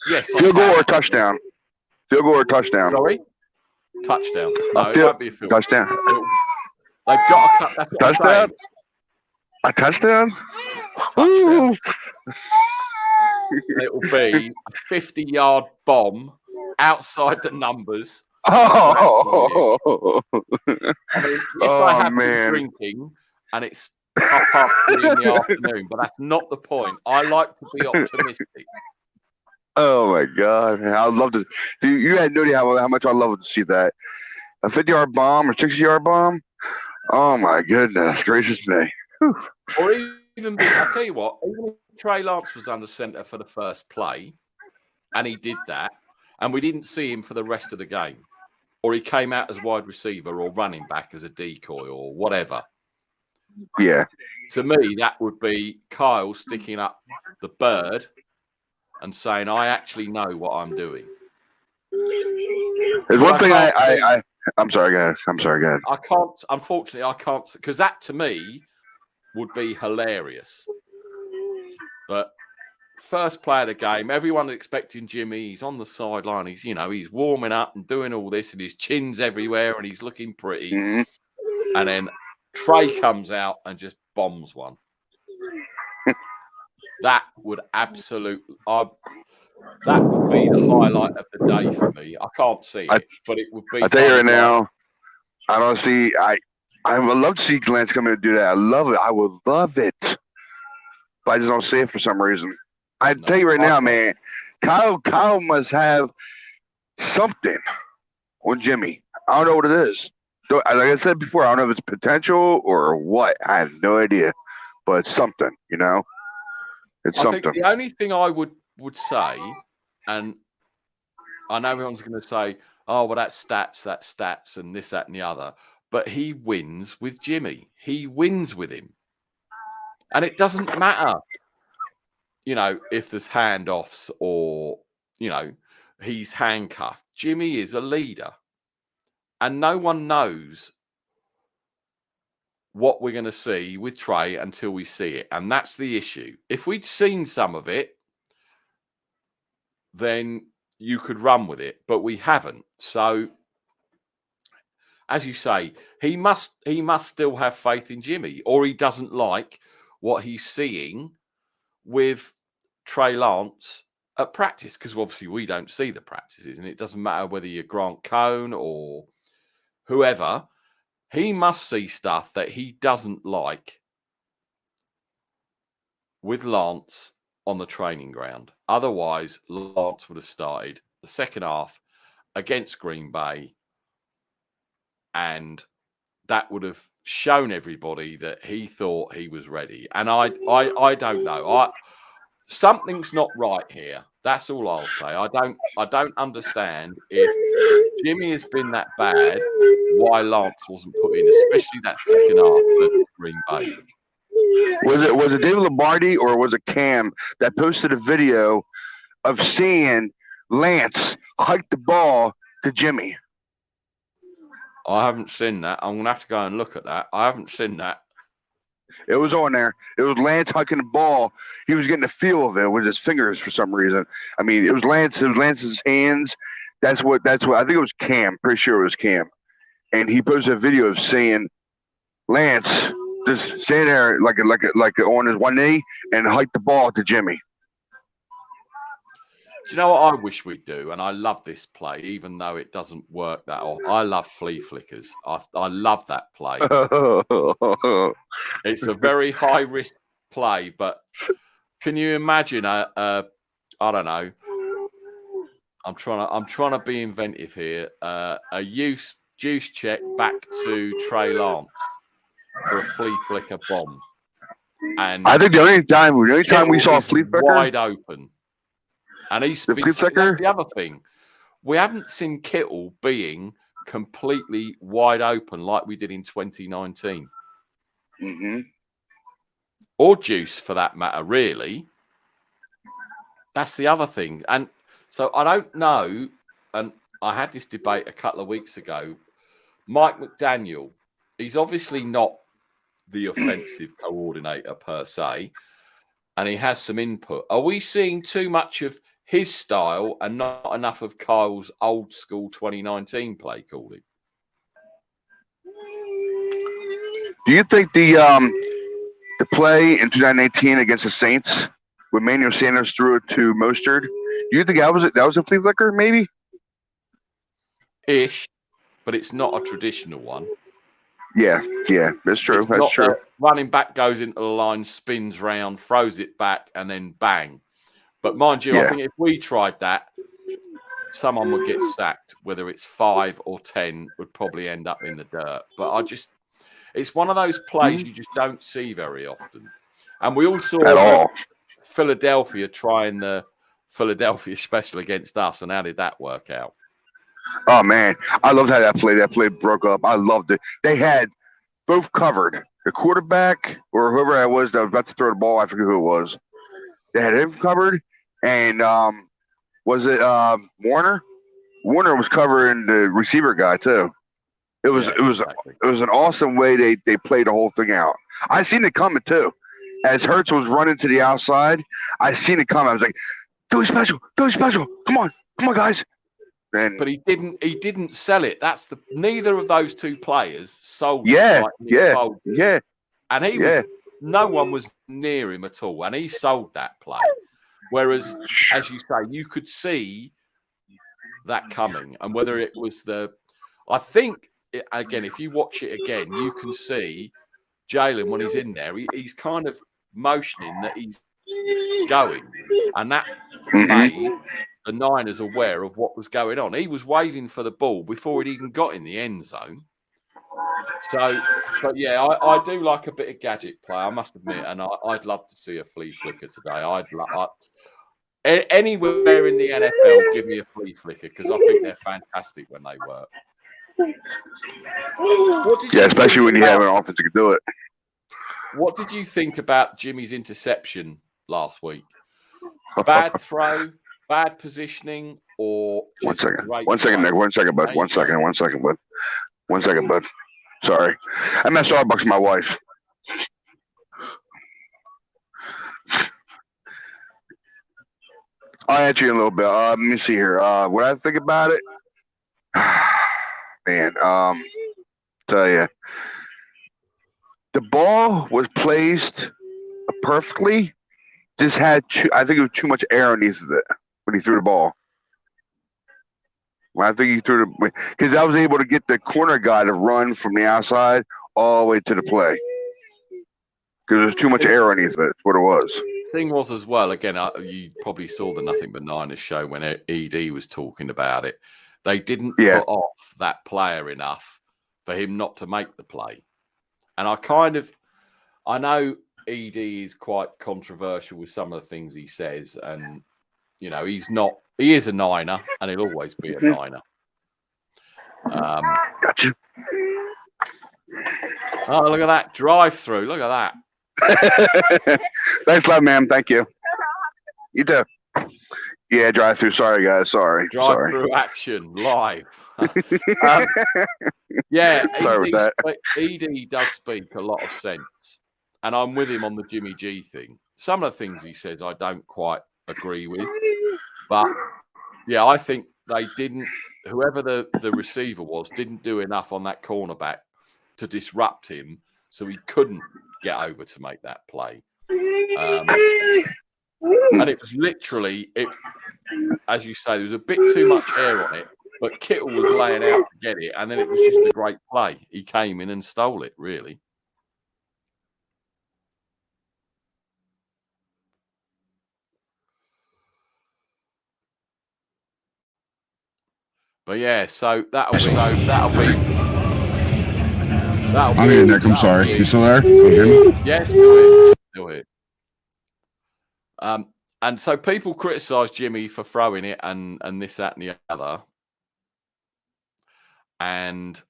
Yes. Field goal or touchdown? Field goal or touchdown? Sorry? Touchdown. No, it won't be a field goal. Touchdown. They've got to cut. That's what touchdown? A touchdown? Touchdown. It will be a 50-yard bomb outside the numbers. Oh! I mean, if I have been drinking and it's 3:30 in the afternoon, but that's not the point. I like to be optimistic. Oh my God, man. I'd love to. You had no idea how much I love to see that. A 50-yard bomb or 60-yard bomb. Oh my goodness gracious me. Whew. Or even, I'll tell you what, even if Trey Lance was under center for the first play, and he did that, and we didn't see him for the rest of the game, or he came out as wide receiver or running back as a decoy or whatever. Yeah. To me, that would be Kyle sticking up the bird and saying, I actually know what I'm doing. There's one thing I'm sorry, guys. Unfortunately, I can't, because that to me would be hilarious. But first play of the game, everyone expecting Jimmy, he's on the sideline, he's warming up and doing all this, and his chin's everywhere and he's looking pretty. Mm-hmm. And then Trey comes out and just bombs one. That would absolutely, that would be the highlight of the day for me. I can't see it, but it would be. I tell you right now, I don't see. I would love to see Lance come in and do that. I love it. I would love it, but I just don't see it for some reason. Tell you right now, man, Kyle must have something on Jimmy. I don't know what it is. Like I said before, I don't know if it's potential or what. I have no idea, but it's something. It's something. I think the only thing I would say, and I know everyone's going to say, oh, well, that's stats, and this, that, and the other. But he wins with Jimmy. He wins with him. And it doesn't matter, if there's handoffs or, he's handcuffed. Jimmy is a leader. And no one knows what we're going to see with Trey until we see it. And that's the issue. If we'd seen some of it, then you could run with it, but we haven't. So, as you say, he must still have faith in Jimmy, or he doesn't like what he's seeing with Trey Lance at practice, because obviously we don't see the practices, and it doesn't matter whether you're Grant Cohn or whoever. He must see stuff that he doesn't like with Lance on the training ground. Otherwise, Lance would have started the second half against Green Bay, and that would have shown everybody that he thought he was ready. And I don't know. Something's not right here. That's all I'll say. I don't understand if Jimmy has been that bad, why Lance wasn't put in, especially that second half versus Green Bay. Was it David Lombardi or was it Cam that posted a video of seeing Lance hike the ball to Jimmy? I haven't seen that. I'm gonna have to go and look at that. I haven't seen that. It was on there. It was Lance hiking the ball. He was getting the feel of it with his fingers for some reason. I mean, it was Lance. It was Lance's hands. That's what. I think it was Cam. Pretty sure it was Cam. And he posted a video of seeing Lance just stay there like on his one knee and hike the ball to Jimmy. Do you know what I wish we'd do? And I love this play, even though it doesn't work that often. I love flea flickers. I love that play. It's a very high risk play, but can you imagine I don't know. I'm trying to be inventive here. A juice check back to Trey Lance for a flea flicker bomb. And I think the only time we saw a flea flicker wide open. And that's the other thing. We haven't seen Kittle being completely wide open like we did in 2019. Mm-hmm. Or Juice, for that matter, really. That's the other thing. And so I don't know, and I had this debate a couple of weeks ago. Mike McDaniel, he's obviously not the offensive coordinator per se, and he has some input. Are we seeing too much of his style and not enough of Kyle's old school 2019 play calling? Do you think the play in 2018 against the Saints when Manuel Sanders threw it to Mostert, do you think that was a flea flicker, maybe? Ish, but it's not a traditional one. Yeah, that's true. That's true. Running back goes into the line, spins round, throws it back, and then bang. But mind you, I think if we tried that, someone would get sacked. Whether it's 5 or 10, would probably end up in the dirt. But it's one of those plays you just don't see very often. And we all saw Philadelphia trying the Philadelphia special against us, and how did that work out? Oh man, I loved how that play broke up. I loved it. They had both covered. The quarterback or whoever it was that was about to throw the ball, I forget who it was. They had him covered, and was it Warner? Warner was covering the receiver guy too. It was an awesome way they played the whole thing out. I seen it coming too. As Hurts was running to the outside, I seen it coming. I was like, Philly special, come on guys. But he didn't sell it. Neither of those two players sold it. Yeah. And no one was near him at all, and he sold that play. Whereas, as you say, you could see that coming, and whether it was I think again, if you watch it again, you can see Jalen when he's in there. He's kind of motioning that he's going, and that made the Niners aware of what was going on. He was waving for the ball before he'd even got in the end zone. So, but yeah, I do like a bit of gadget play, I must admit, and I'd love to see a flea flicker today. Anywhere in the NFL, give me a flea flicker because I think they're fantastic when they work. Especially when you have an offense that can do it. What did you think about Jimmy's interception last week? Bad throw, bad positioning, or one second, Nick. One second, bud. One second, bud. Sorry, I'm at Starbucks with my wife. I'll answer you in a little bit. Let me see here. What I think about it, man. Tell you, the ball was placed perfectly. Just had, I think it was too much air underneath of it when he threw the ball. When I think he threw it, because I was able to get the corner guy to run from the outside all the way to the play. Because there's too much air underneath it. That's what it was. Thing was as well, again, you probably saw the Nothing But Niners show when ED was talking about it. They didn't put off that player enough for him not to make the play. And I know ED is quite controversial with some of the things he says, and you know, he's not. He is a Niner, and he'll always be a Niner. Gotcha. Oh, look at that drive-through! Look at that. Thanks a lot, ma'am. Thank you. You too. Yeah, drive through. Sorry, guys. Sorry. Drive-through action live. Yeah, Sorry with that. Ed does speak a lot of sense, and I'm with him on the Jimmy G thing. Some of the things he says I don't quite agree with, but yeah, I think they didn't. Whoever the receiver was didn't do enough on that cornerback to disrupt him, so he couldn't get over to make that play. And it was literally, as you say, there was a bit too much air on it, but Kittle was laying out to get it, and then it was just a great play. He came in and stole it, really. But yeah, so that'll be. I'm here, Nick. I'm sorry. You still there? Okay. Yes, still here. And so people criticise Jimmy for throwing it and this, that, and the other. And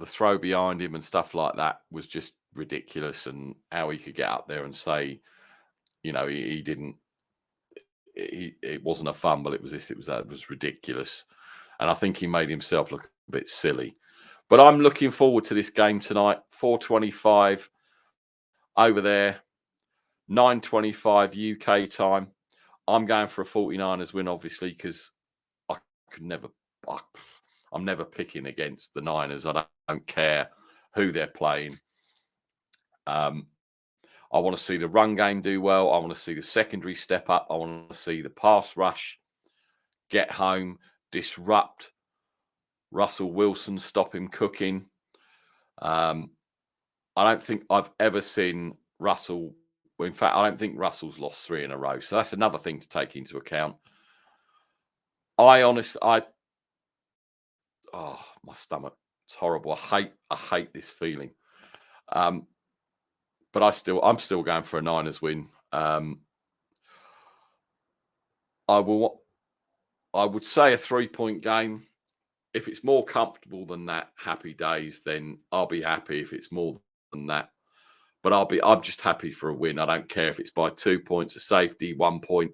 the throw behind him and stuff like that was just ridiculous. And how he could get up there and say, you know, he didn't. It wasn't a fumble. It was this. It was that. It was ridiculous. And I think he made himself look a bit silly. But I'm looking forward to this game tonight. 4:25 over there. 9:25 UK time. I'm going for a 49ers win, obviously, because I'm never picking against the Niners. I don't care who they're playing. I want to see the run game do well. I want to see the secondary step up. I want to see the pass rush get home, disrupt Russell Wilson, stop him cooking. I don't think I've ever seen Russell. Well, in fact, I don't think Russell's lost 3 in a row. So that's another thing to take into account. Oh, my stomach. It's horrible. I hate this feeling. But I'm still going for a Niners win. I would say a 3-point game. If it's more comfortable than that, happy days, then I'll be happy. If it's more than that, but I'm just happy for a win. I don't care if it's by 2 points, a safety, 1 point.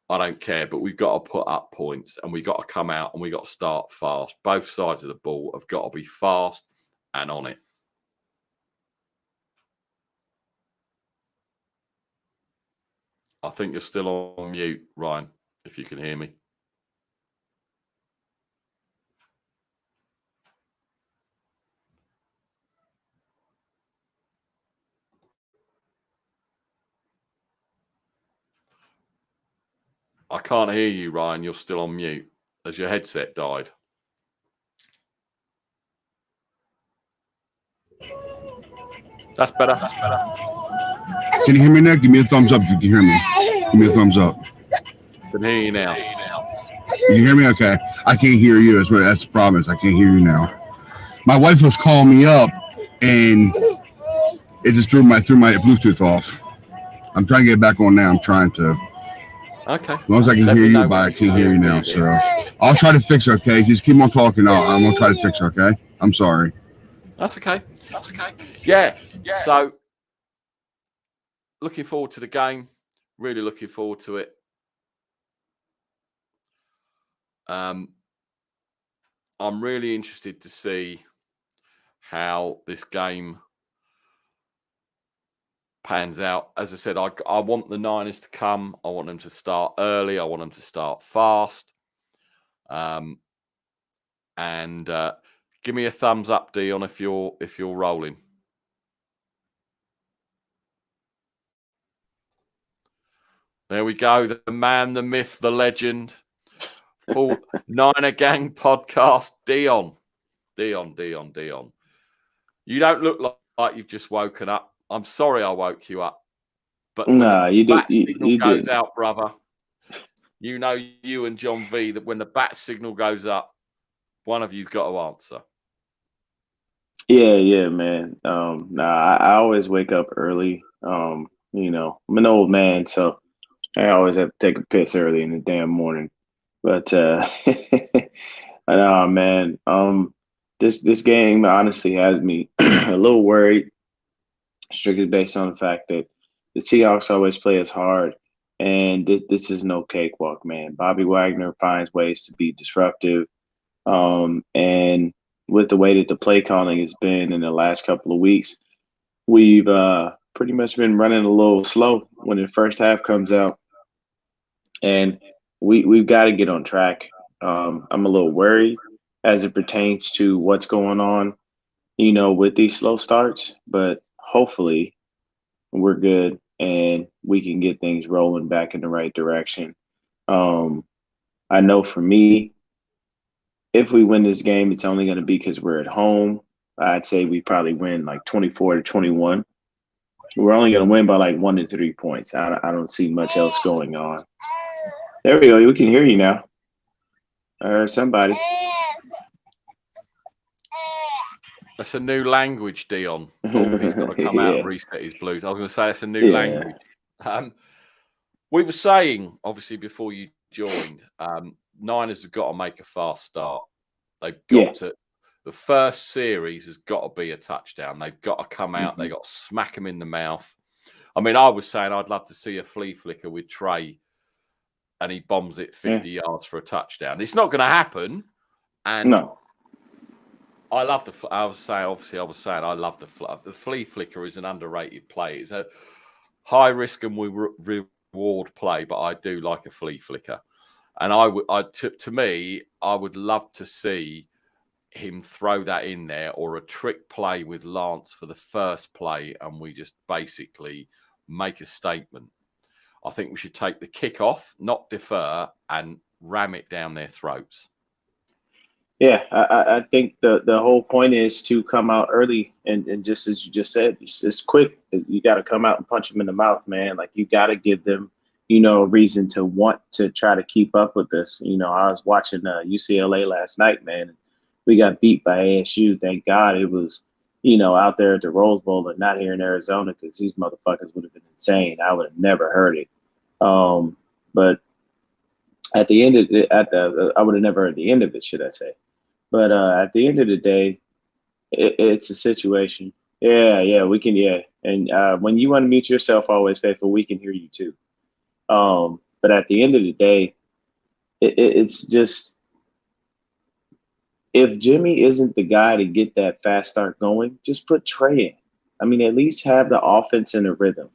I don't care, but we've got to put up points and we've got to come out and we've got to start fast. Both sides of the ball have got to be fast and on it. I think you're still on mute, Ryan, if you can hear me. I can't hear you, Ryan. You're still on mute. Has your headset died? That's better. Can you hear me now? Give me a thumbs up if you can hear me. Give me a thumbs up. I can hear you now. You can hear me? Okay. I can't hear you. That's the problem. Is I can't hear you now. My wife was calling me up, and it just threw my Bluetooth off. I'm trying to get back on now. I'm trying to. Okay. As long as I can hear you, but I can't hear you now. So I'll try to fix it, okay? Just keep on talking. I'm going to try to fix it, okay? I'm sorry. That's okay. Yeah. So, looking forward to the game. Really looking forward to it. I'm really interested to see how this game pans out. As I said, I want the Niners to come. I want them to start early. I want them to start fast. And give me a thumbs up, Dion, if you're rolling. There we go. The man, the myth, the legend. Full Niner Gang podcast. Dion. You don't look like you've just woken up. I'm sorry I woke you up. But nah, you did. Bat signal you goes did. out, brother. You know, you and John V, that when the bat signal goes up, one of you's got to answer. Yeah, man. I always wake up early. You know, I'm an old man, so I always have to take a piss early in the damn morning. But no, man. This game honestly has me a little worried, strictly based on the fact that the Seahawks always play us hard, and this is no cakewalk, man. Bobby Wagner finds ways to be disruptive, and with the way that the play calling has been in the last couple of weeks, we've pretty much been running a little slow when the first half comes out, and we've got to get on track. I'm a little worried as it pertains to what's going on, with these slow starts, but hopefully we're good and we can get things rolling back in the right direction. Um, I know for me, if we win this game, it's only going to be because we're at home. I'd say we probably win like 24-21. We're only going to win by like 1 to 3 points. I don't see much else going on. There we go. We can hear you now. I heard somebody. That's a new language, Dion. Oh, he's got to come out and reset his Bluetooth. I was going to say it's a new language. We were saying, obviously, before you joined, Niners have got to make a fast start. They've got to. The first series has got to be a touchdown. They've got to come out. They've got to smack them in the mouth. I mean, I was saying I'd love to see a flea flicker with Trey and he bombs it 50 yards for a touchdown. It's not going to happen. And no. I love I was saying I love the flea flicker is an underrated play. It's a high risk and reward play, but I do like a flea flicker. And to me, I would love to see him throw that in there, or a trick play with Lance for the first play, and we just basically make a statement. I think we should take the kick off, not defer, and ram it down their throats. Yeah, I think the whole point is to come out early and just as you just said, it's quick. You got to come out and punch them in the mouth, man. Like, you got to give them, a reason to want to try to keep up with this. I was watching UCLA last night, man. We got beat by ASU. Thank God it was, out there at the Rose Bowl and not here in Arizona, because these motherfuckers would have been insane. I would have never heard it. But at the end of it, I would have never heard the end of it, should I say. But at the end of the day, it's a situation. Yeah, we can, And when you unmute yourself, Always Faithful, we can hear you too. But at the end of the day, it's just, if Jimmy isn't the guy to get that fast start going, just put Trey in. I mean, at least have the offense in a rhythm.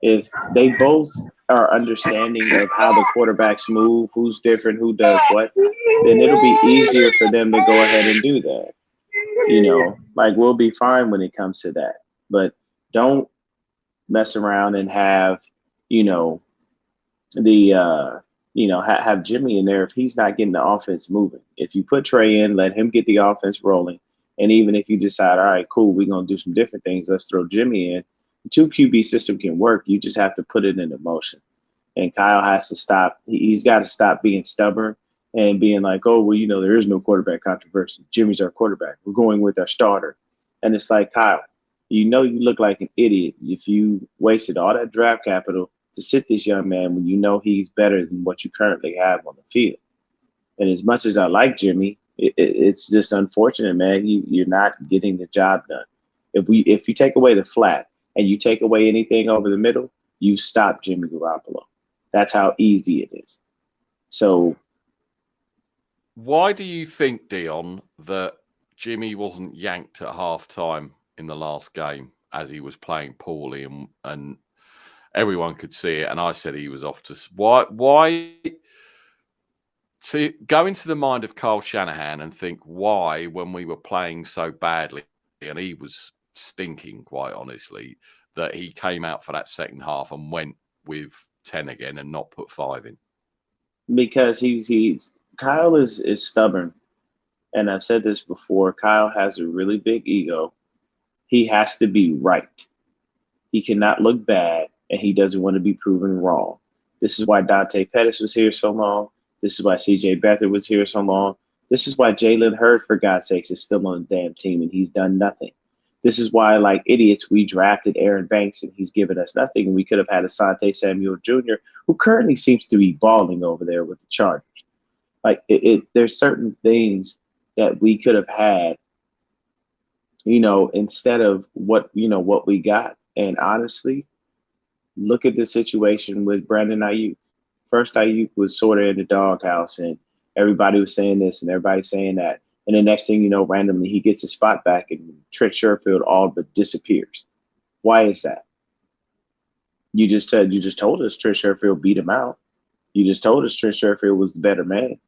If they both are understanding of how the quarterbacks move, who's different, who does what, then it'll be easier for them to go ahead and do that. We'll be fine when it comes to that. But don't mess around and have, have Jimmy in there if he's not getting the offense moving. If you put Trey in, let him get the offense rolling. And even if you decide, all right, cool, we're going to do some different things, let's throw Jimmy in. The 2 QB system can work. You just have to put it into motion. And Kyle has to stop. He's got to stop being stubborn and being like, oh, well, there is no quarterback controversy. Jimmy's our quarterback. We're going with our starter. And it's like, Kyle, you look like an idiot if you wasted all that draft capital to sit this young man when he's better than what you currently have on the field. And as much as I like Jimmy, it's just unfortunate, man. You're not getting the job done. If you take away the flat and you take away anything over the middle, you stop Jimmy Garoppolo. That's how easy it is. So, why do you think, Dion, that Jimmy wasn't yanked at halftime in the last game as he was playing poorly and everyone could see it? And I said he was off to why to go into the mind of Kyle Shanahan and think why, when we were playing so badly and he was stinking, quite honestly, that he came out for that second half and went with 10 again and not put 5 in. Because Kyle is stubborn. And I've said this before, Kyle has a really big ego. He has to be right. He cannot look bad, and he doesn't want to be proven wrong. This is why Dante Pettis was here so long. This is why CJ Beathard was here so long. This is why Jalen Hurd, for God's sakes, is still on the damn team, and he's done nothing. This is why, like idiots, we drafted Aaron Banks and he's given us nothing. We could have had Asante Samuel Jr., who currently seems to be balling over there with the Chargers. Like there's certain things that we could have had, instead of what we got. And honestly, look at the situation with Brandon Ayuk. First, Ayuk was sort of in the doghouse, and everybody was saying this and everybody saying that. And the next thing you know, randomly he gets his spot back, and Trent Sherfield all but disappears. Why is that? You just told us Trent Sherfield beat him out. You just told us Trent Sherfield was the better man.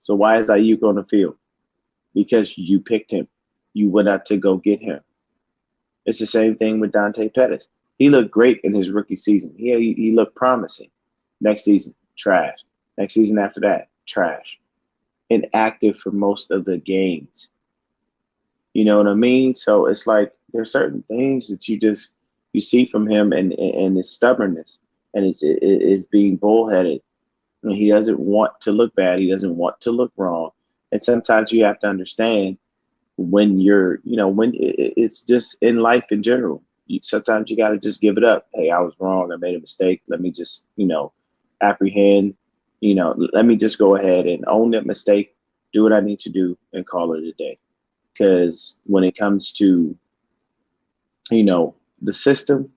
So why is Ayuk on the field? Because you picked him. You went out to go get him. It's the same thing with Dante Pettis. He looked great in his rookie season. He looked promising. Next season, trash. Next season after that, trash. Inactive for most of the games. You know what I mean? So it's like there's certain things that you see from him, and his stubbornness, and it's being bullheaded. And he doesn't want to look bad. He doesn't want to look wrong. And sometimes you have to understand when when it's just in life in general. Sometimes you got to just give it up. Hey, I was wrong. I made a mistake. Let me just, apprehend. Let me just go ahead and own that mistake, do what I need to do, and call it a day. Because when it comes to, the system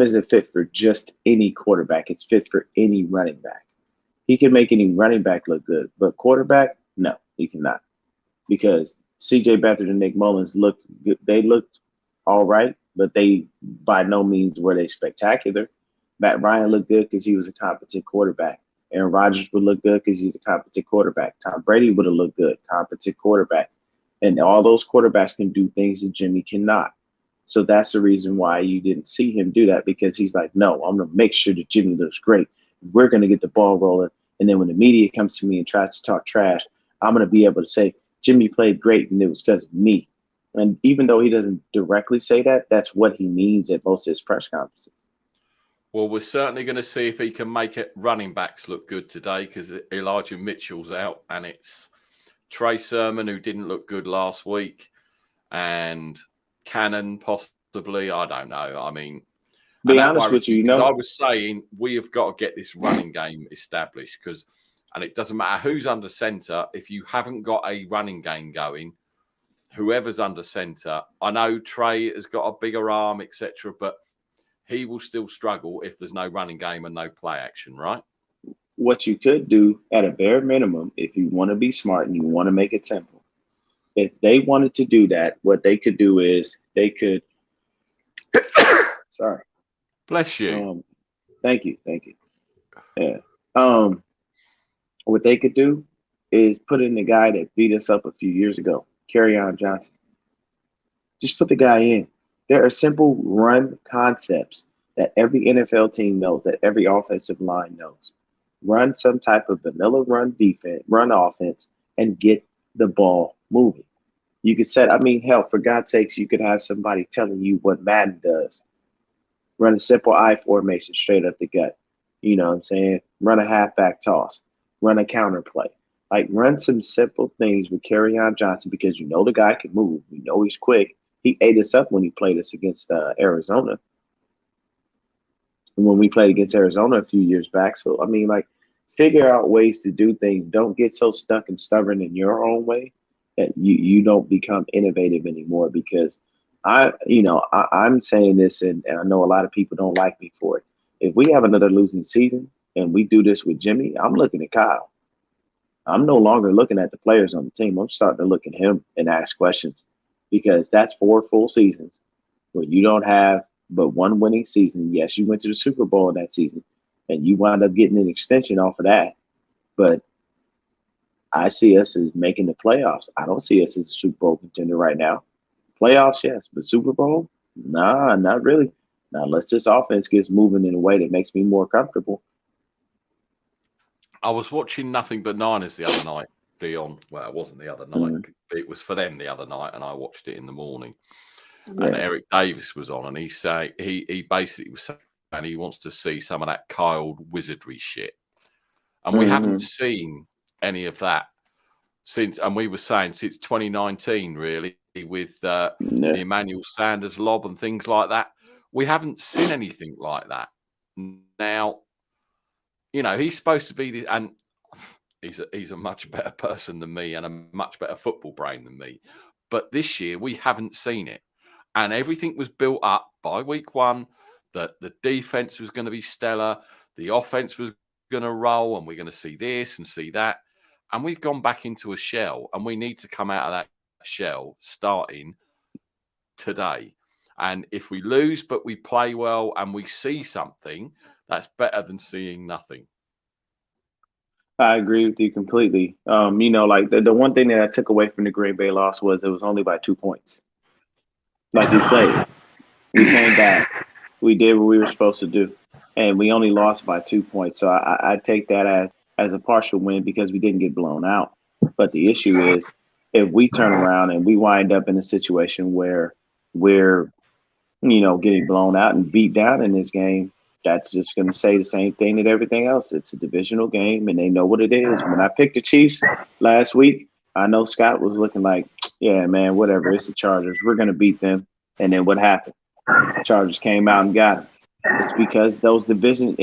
isn't fit for just any quarterback. It's fit for any running back. He can make any running back look good, but quarterback, no, he cannot. Because C.J. Beathard and Nick Mullins looked all right, but they by no means were they spectacular. Matt Ryan looked good because he was a competent quarterback. Aaron Rodgers would look good because he's a competent quarterback. Tom Brady would have looked good, competent quarterback. And all those quarterbacks can do things that Jimmy cannot. So that's the reason why you didn't see him do that, because he's like, no, I'm going to make sure that Jimmy looks great. We're going to get the ball rolling. And then when the media comes to me and tries to talk trash, I'm going to be able to say, Jimmy played great and it was because of me. And even though he doesn't directly say that, that's what he means at most of his press conferences. Well, we're certainly going to see if he can make it running backs look good today, because Elijah Mitchell's out and it's Trey Sermon, who didn't look good last week, and Cannon possibly. I don't know. I mean, be honest with you, I was saying we have got to get this running game established, and it doesn't matter who's under center. If you haven't got a running game going, whoever's under center, I know Trey has got a bigger arm, etc., but he will still struggle if there's no running game and no play action, right? What you could do at a bare minimum, if you want to be smart and you want to make it simple, if they wanted to do that, what they could do is they could sorry. Bless you. Thank you. Yeah. What they could do is put in the guy that beat us up a few years ago, Kerryon Johnson. Just put the guy in. There are simple run concepts that every NFL team knows, that every offensive line knows. Run some type of vanilla run defense, run offense, and get the ball moving. You could hell, for God's sakes, you could have somebody telling you what Madden does. Run a simple I formation straight up the gut. You know what I'm saying? Run a halfback toss. Run a counter play. Like, run some simple things with Kerryon Johnson, because the guy can move. We know he's quick. He ate us up when he played us against Arizona. And when we played against Arizona a few years back. So, figure out ways to do things. Don't get so stuck and stubborn in your own way that you don't become innovative anymore, because I'm saying this, and I know a lot of people don't like me for it. If we have another losing season and we do this with Jimmy, I'm looking at Kyle. I'm no longer looking at the players on the team. I'm starting to look at him and ask questions, because that's 4 full seasons where you don't have but one winning season. Yes, you went to the Super Bowl in that season and you wound up getting an extension off of that. But I see us as making the playoffs. I don't see us as a Super Bowl contender right now. Playoffs, yes, but Super Bowl? Nah, not really. Now, unless this offense gets moving in a way that makes me more comfortable. I was watching Nothing But Niners the other night, Dion. Well, it wasn't the other night. It was for them the other night, and I watched it in the morning. Yeah. And Eric Davis was on, and he basically was saying he wants to see some of that Kyle wizardry shit. And we haven't seen any of that since, and we were saying since 2019, really. with the Emmanuel Sanders lob and things like that. We haven't seen anything like that. Now, he's supposed to be and he's a much better person than me and a much better football brain than me. But this year we haven't seen it. And everything was built up by week one that the defense was going to be stellar, the offense was going to roll, and we're going to see this and see that. And we've gone back into a shell, and we need to come out of that shell starting today. And if we lose, but we play well and we see something, that's better than seeing nothing. I agree with you completely. Like the one thing that I took away from the Green Bay loss was it was only by 2 points. Like we played. We came back. We did what we were supposed to do. And we only lost by 2 points. So I take that as a partial win because we didn't get blown out. But the issue is if we turn around and we wind up in a situation where we're, getting blown out and beat down in this game, that's just going to say the same thing that everything else. It's a divisional game, and they know what it is. When I picked the Chiefs last week, I know Scott was looking like, yeah, man, whatever. It's the Chargers. We're going to beat them. And then what happened? The Chargers came out and got them. It's because those division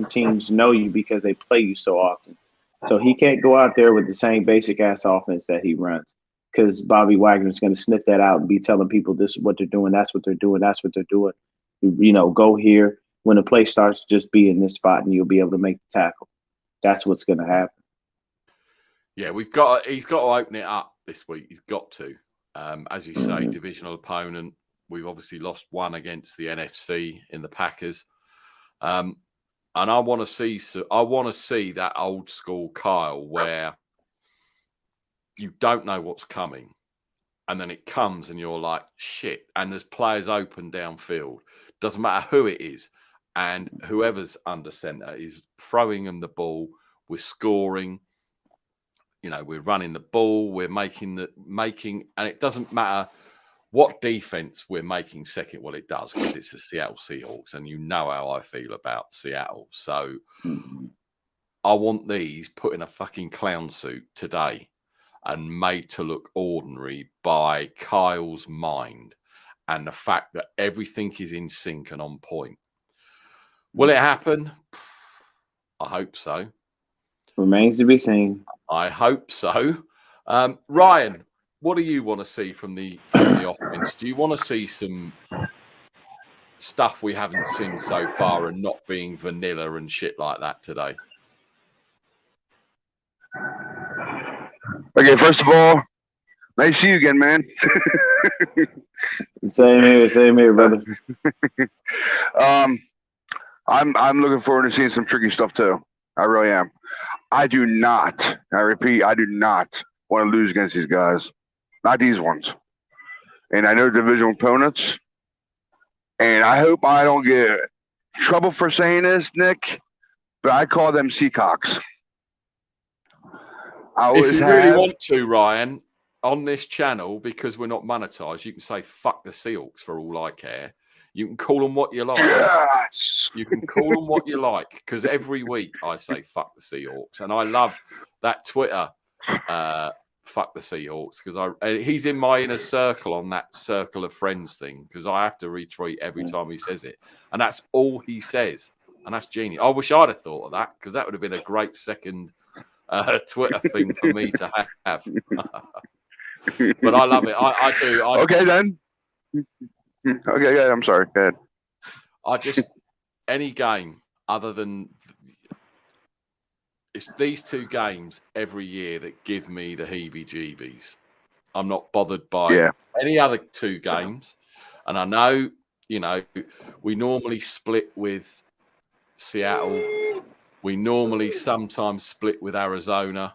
teams know you because they play you so often. So he can't go out there with the same basic ass offense that he runs because Bobby Wagner's going to sniff that out and be telling people this is what they're doing. That's what they're doing. That's what they're doing. Go here. When the play starts, just be in this spot and you'll be able to make the tackle. That's what's going to happen. Yeah, he's got to open it up this week. He's got to. As you say, divisional opponent. We've obviously lost one against the NFC in the Packers. And I want to see that old school Kyle where you don't know what's coming. And then it comes and you're like, shit. And there's players open downfield. Doesn't matter who it is. And whoever's under center is throwing them the ball. We're scoring. We're running the ball. We're making, and it doesn't matter what defense we're making second. Well, it does because it's the Seattle Seahawks, and you know how I feel about Seattle. So I want these put in a fucking clown suit today and made to look ordinary by Kyle's mind and the fact that everything is in sync and on point. Will it happen? I hope so. Remains to be seen. I hope so. Ryan, what do you want to see from the offense? Do you want to see some stuff we haven't seen so far and not being vanilla and shit like that today? Okay, first of all, nice to see you again, man. Same here, brother. I'm looking forward to seeing some tricky stuff too. I really am. I repeat, I do not want to lose against these guys. Not these ones. And I know divisional opponents. And I hope I don't get trouble for saying this, Nick, but I call them Seahawks. If you really want to, Ryan, on this channel, because we're not monetized, you can say fuck the Seahawks for all I care. You can call them what you like. Yes. You can call them what you like, because every week I say fuck the Seahawks. And I love that Twitter fuck the Seahawks, because he's in my inner circle on that circle of friends thing, because I have to retweet every time he says it. And that's all he says. And that's genius. I wish I'd have thought of that, because that would have been a great second Twitter thing for me to have. But I love it. I do. Okay, then. Okay, yeah, I'm sorry. Go ahead. Any game other than it's these two games every year that give me the heebie-jeebies. I'm not bothered by any other two games. And I know, we normally split with Seattle. We normally sometimes split with Arizona.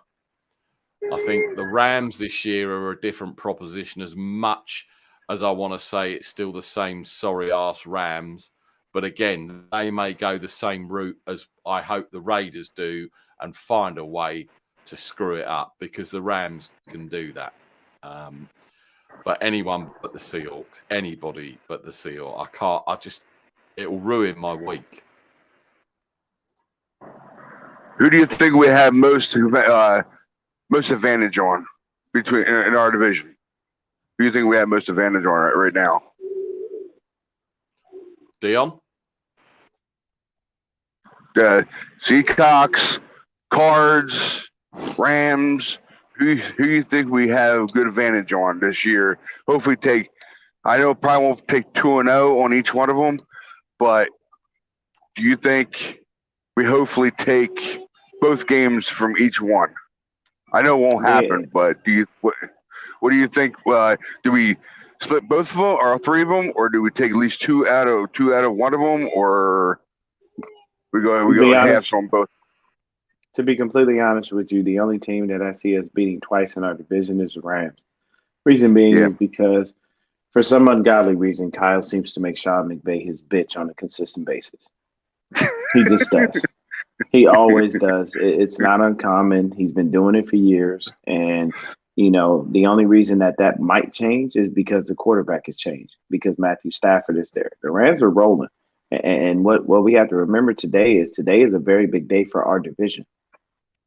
I think the Rams this year are a different proposition, as much as I want to say it's still the same sorry-ass Rams. But again, they may go the same route as I hope the Raiders do and find a way to screw it up, because the Rams can do that. But anyone but the Seahawks, anybody but the Seahawks, it will ruin my week. Who do you think we have most advantage on in our division? Who do you think we have most advantage on right now? Dion? Seahawks, Cards, Rams. Who do you think we have good advantage on this year? Hopefully, I know probably won't take 2-0 on each one of them, but do you think we hopefully take both games from each one? I know it won't happen, but what do you think? Do we split both of them, or three of them, or do we take at least two out of one of them, or we go halves on both? To be completely honest with you, the only team that I see us beating twice in our division is the Rams. Reason being is because, for some ungodly reason, Kyle seems to make Sean McVay his bitch on a consistent basis. He just does. He always does. It's not uncommon. He's been doing it for years. And, the only reason that might change is because the quarterback has changed, because Matthew Stafford is there. The Rams are rolling. And what we have to remember today is a very big day for our division.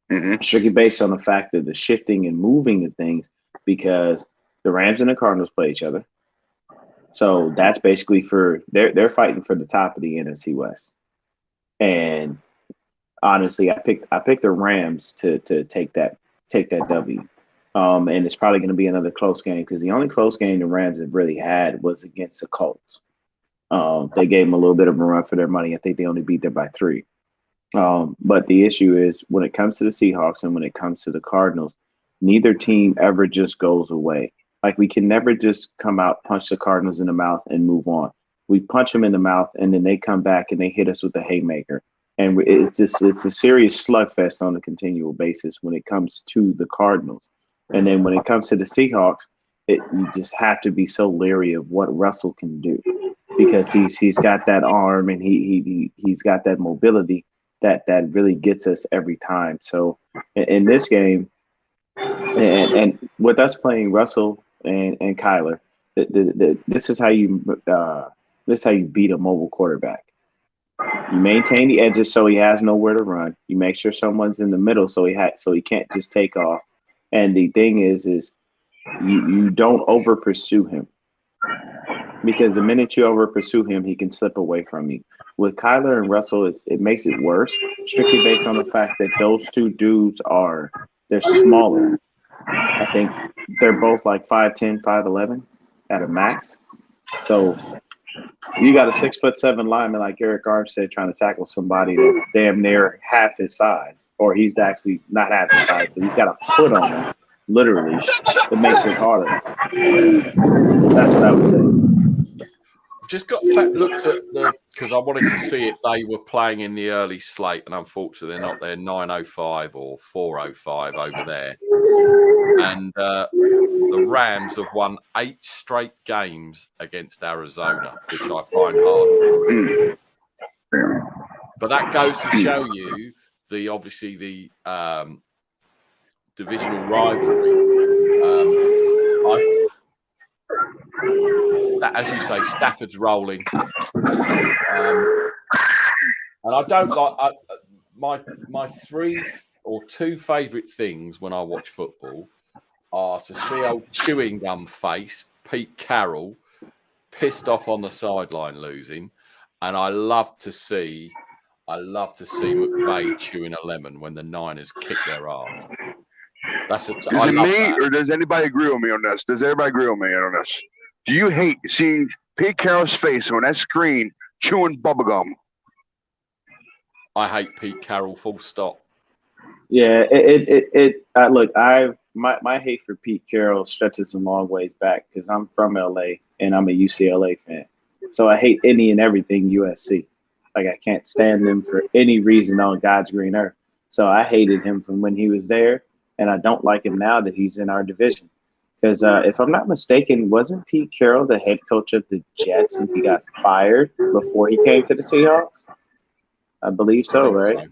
Mm-hmm. Strictly based on the fact of the shifting and moving of things, because the Rams and the Cardinals play each other. So that's basically they're fighting for the top of the NFC West. And honestly, I picked the Rams to take that W. And it's probably going to be another close game, because the only close game the Rams have really had was against the Colts. They gave them a little bit of a run for their money. I think they only beat them by 3. But the issue is, when it comes to the Seahawks and when it comes to the Cardinals, neither team ever just goes away. Like, we can never just come out, punch the Cardinals in the mouth, and move on. We punch them in the mouth, and then they come back and they hit us with a haymaker. And it's a serious slugfest on a continual basis when it comes to the Cardinals. And then when it comes to the Seahawks, you just have to be so leery of what Russell can do, because he's got that arm, and he's got that mobility that really gets us every time. So in this game, and with us playing Russell and Kyler, this is how you beat a mobile quarterback. You maintain the edges so he has nowhere to run. You make sure someone's in the middle so he can't just take off. And the thing is you don't over pursue him, because the minute you over pursue him, he can slip away from you. With Kyler and Russell, it makes it worse, strictly based on the fact that those two dudes they're smaller. I think they're both like 5'10", 5'11" at a max. So you got a 6'7" lineman like Eric Armstead trying to tackle somebody that's damn near half his size, or he's actually not half his size, but he's got a foot on him, literally. It makes it harder. That's what I would say. Just looked at because I wanted to see if they were playing in the early slate, and unfortunately they're not. They're 9:05 or 4:05 over there. And the Rams have won 8 straight games against Arizona, which I find hard. But that goes to show you obviously the divisional rivalry. As you say, Stafford's rolling, and I don't like my 3 or 2 favourite things when I watch football are to see old chewing gum face Pete Carroll pissed off on the sideline losing, and I love to see McVay chewing a lemon when the Niners kick their ass. Is it me, or does anybody agree with me on this? Does everybody agree with me on this? Do you hate seeing Pete Carroll's face on that screen chewing bubblegum? I hate Pete Carroll, full stop. Yeah, look, my hate for Pete Carroll stretches a long ways back, because I'm from LA and I'm a UCLA fan. So I hate any and everything USC. Like, I can't stand them for any reason on God's green earth. So I hated him from when he was there, and I don't like him now that he's in our division. Because if I'm not mistaken, wasn't Pete Carroll the head coach of the Jets and he got fired before he came to the Seahawks? I believe so, right? So.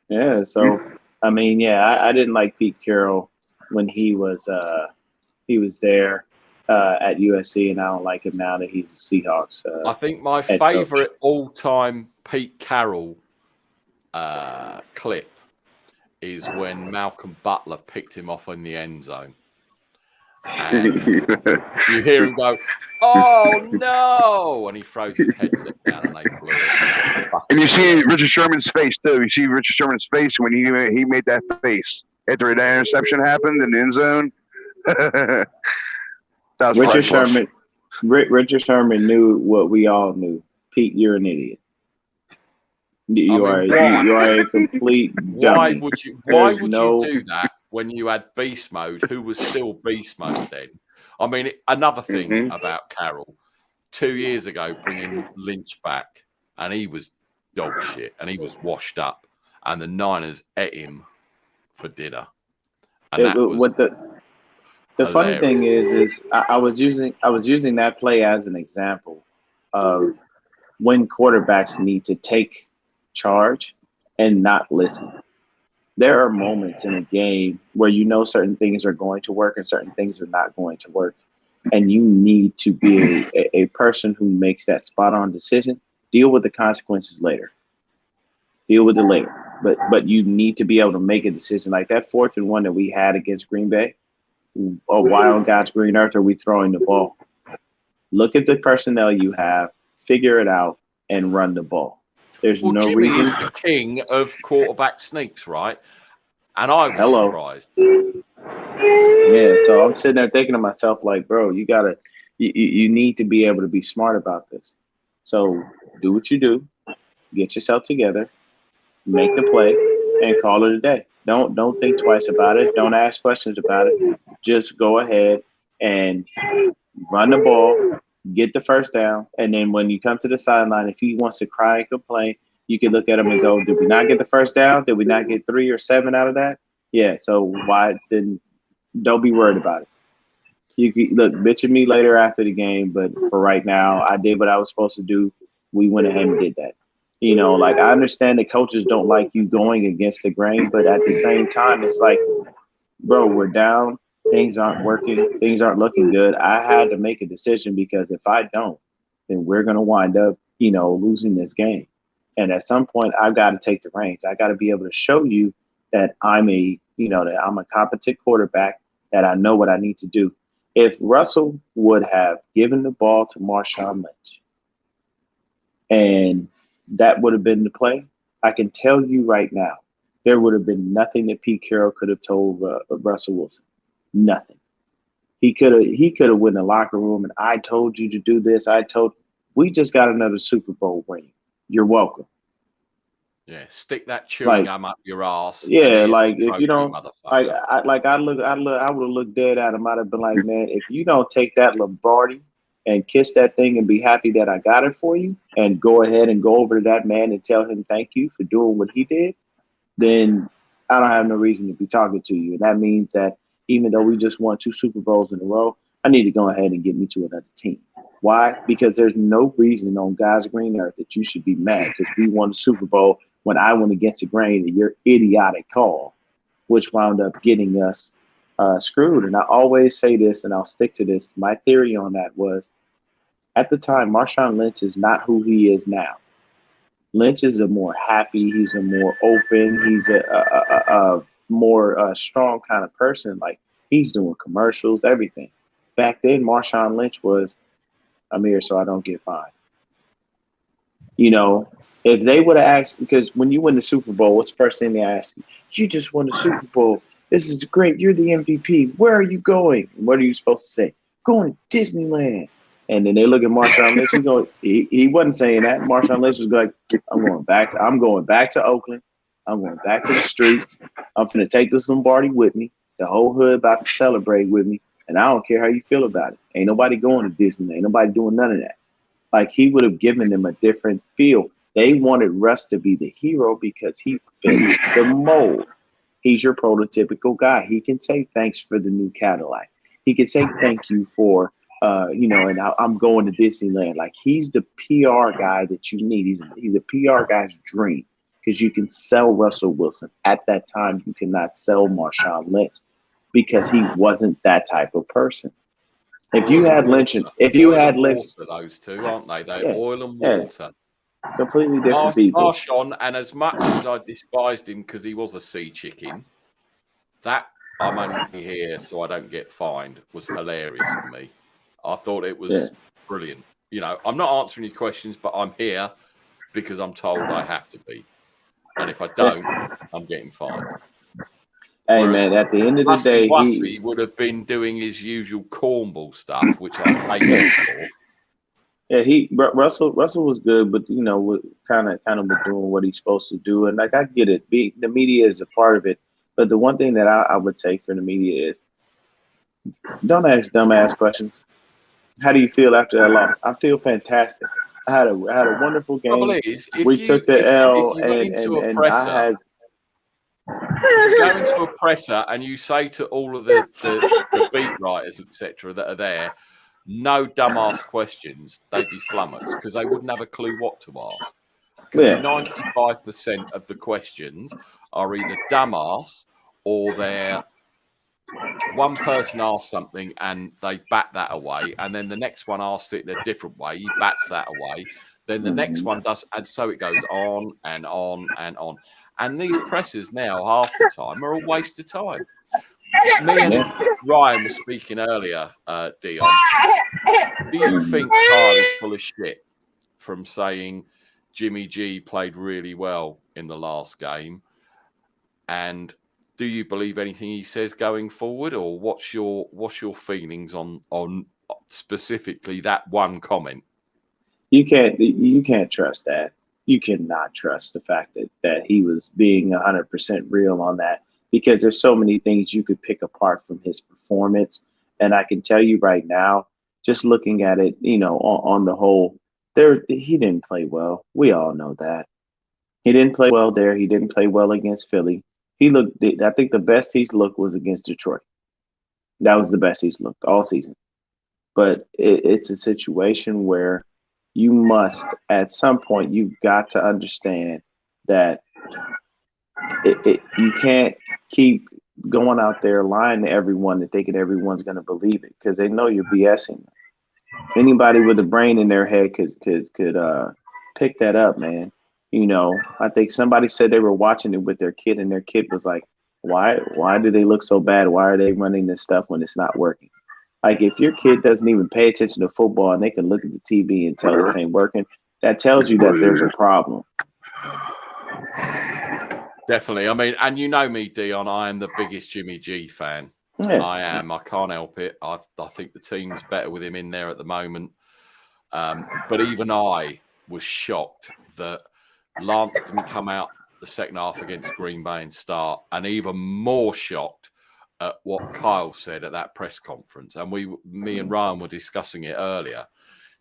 Yeah. So, I mean, I didn't like Pete Carroll when he was there at USC, and I don't like him now that he's the Seahawks. I think my favorite all-time Pete Carroll clip is when Malcolm Butler picked him off in the end zone. and you hear him go, "Oh no!" and he throws his headset down, and they blew it. And you see Richard Sherman's face too. You see Richard Sherman's face when he made that face after that interception happened in the end zone. That was Richard Sherman knew what we all knew. Pete, you're an idiot. You are a complete dummy. Why would you do that when you had beast mode, who was still beast mode then? I mean, another thing about Carroll, 2 years ago, bringing Lynch back, and he was dog shit, and he was washed up, and the Niners ate him for dinner. And the funny thing is I was using that play as an example of when quarterbacks need to take charge and not listen. There are moments in a game where you know certain things are going to work and certain things are not going to work. And you need to be a person who makes that spot on decision. Deal with the consequences later. Deal with it later. But you need to be able to make a decision like that 4th and 1 that we had against Green Bay. Or why on God's green earth are we throwing the ball? Look at the personnel you have, figure it out, and run the ball. There's no Jimmy reason. is the king of quarterback sneaks, right? And I was surprised. Yeah, so I'm sitting there thinking to myself, like, bro, you need to be able to be smart about this. So do what you do, get yourself together, make the play, and call it a day. Don't think twice about it. Don't ask questions about it. Just go ahead and run the ball, get the first down, and then when you come to the sideline, if he wants to cry and complain, you can look at him and go, did we not get the first down? Did we not get 3 or 7 out of that? Yeah, so why didn't – don't be worried about it. You can, look, bitch at me later after the game, but for right now, I did what I was supposed to do. We went ahead and did that. You know, like, I understand that coaches don't like you going against the grain, but at the same time, it's like, bro, we're down. Things aren't working. Things aren't looking good. I had to make a decision because if I don't, then we're going to wind up, you know, losing this game. And at some point, I've got to take the reins. I got to be able to show you that I'm a competent quarterback, that I know what I need to do. If Russell would have given the ball to Marshawn Lynch and that would have been the play, I can tell you right now, there would have been nothing that Pete Carroll could have told Russell Wilson. Nothing. He could have went in the locker room and I told you to do this. We just got another Super Bowl ring. You're welcome. Yeah, stick that chewing gum up your ass. Yeah, like if you don't, I would have looked dead at him. I'd have been like, man, if you don't take that Lombardi and kiss that thing and be happy that I got it for you, and go ahead and go over to that man and tell him thank you for doing what he did, then I don't have no reason to be talking to you. And that means that even though we just won 2 Super Bowls in a row, I need to go ahead and get me to another team. Why? Because there's no reason on God's green earth that you should be mad because we won the Super Bowl when I went against the grain of your idiotic call, which wound up getting us screwed. And I always say this, and I'll stick to this. My theory on that was, at the time, Marshawn Lynch is not who he is now. Lynch is a more happy, he's a more open, he's a more strong kind of person. Like, he's doing commercials, everything. Back then, Marshawn Lynch was, I'm here so I don't get fined. You know, if they would have asked, because when you win the Super Bowl, what's the first thing they ask you? You just won the Super Bowl. This is great. You're the MVP. Where are you going? And what are you supposed to say? Going to Disneyland. And then they look at Marshawn Lynch. He wasn't saying that. Marshawn Lynch was like, I'm going back to Oakland. I'm going back to the streets. I'm going to take this Lombardi with me. The whole hood about to celebrate with me. And I don't care how you feel about it. Ain't nobody going to Disneyland. Ain't nobody doing none of that. Like, he would have given them a different feel. They wanted Russ to be the hero because he fits the mold. He's your prototypical guy. He can say thanks for the new Cadillac. He can say thank you for, and I'm going to Disneyland. Like, he's the PR guy that you need. He's a PR guy's dream because you can sell Russell Wilson. At that time, you cannot sell Marshawn Lynch because he wasn't that type of person. If you had Lynch, those two, aren't they? They're oil and water. Completely different people. Marshawn, and as much as I despised him because he was a sea chicken, that I'm only here so I don't get fined was hilarious to me. I thought it was brilliant. You know, I'm not answering your questions, but I'm here because I'm told I have to be. And if I don't, I'm getting fined. Hey, Whereas man, at the end of the day, Wussy would have been doing his usual cornball stuff, which I hate him for. Yeah, Russell was good, but you know, kind of was doing what he's supposed to do, and like I get it, the media is a part of it, but the one thing that I would say for the media is, don't ask dumbass questions. How do you feel after that loss? I feel fantastic. I had a wonderful game. Trouble is, we took the L, if you went into a presser, if you go into a presser and you say to all of the beat writers, etc., that are there, no dumbass questions, they'd be flummoxed because they wouldn't have a clue what to ask. Because 95% of the questions are either dumbass or they're one person asks something and they bat that away, and then the next one asks it in a different way, he bats that away. Then the next one does, and so it goes on and on and on. And these pressers now, half the time, are a waste of time. Me and Ryan were speaking earlier, Dion. Do you think Kyle is full of shit from saying Jimmy G played really well in the last game? And do you believe anything he says going forward, or what's your feelings on specifically that one comment? You can't trust that. You cannot trust the fact that he was being 100% real on that, because there's so many things you could pick apart from his performance. And I can tell you right now, just looking at it, you know, on the whole, he didn't play well. We all know that. He didn't play well there. He didn't play well against Philly. I think the best he's looked was against Detroit. That was the best he's looked all season. But it's a situation where you must, at some point, you've got to understand that you can't keep going out there lying to everyone and thinking everyone's going to believe it, because they know you're BSing them. Anybody with a brain in their head could pick that up, man. You know, I think somebody said they were watching it with their kid, and their kid was like, why do they look so bad? Why are they running this stuff when it's not working? Like, if your kid doesn't even pay attention to football and they can look at the TV and tell this ain't working, that tells you that there's a problem. Definitely. I mean, and you know me, Dion, I am the biggest Jimmy G fan. Yeah. I am. I can't help it. I think the team's better with him in there at the moment. But even I was shocked that Lance didn't come out the second half against Green Bay and start, and even more shocked at what Kyle said at that press conference. And me and Ryan were discussing it earlier.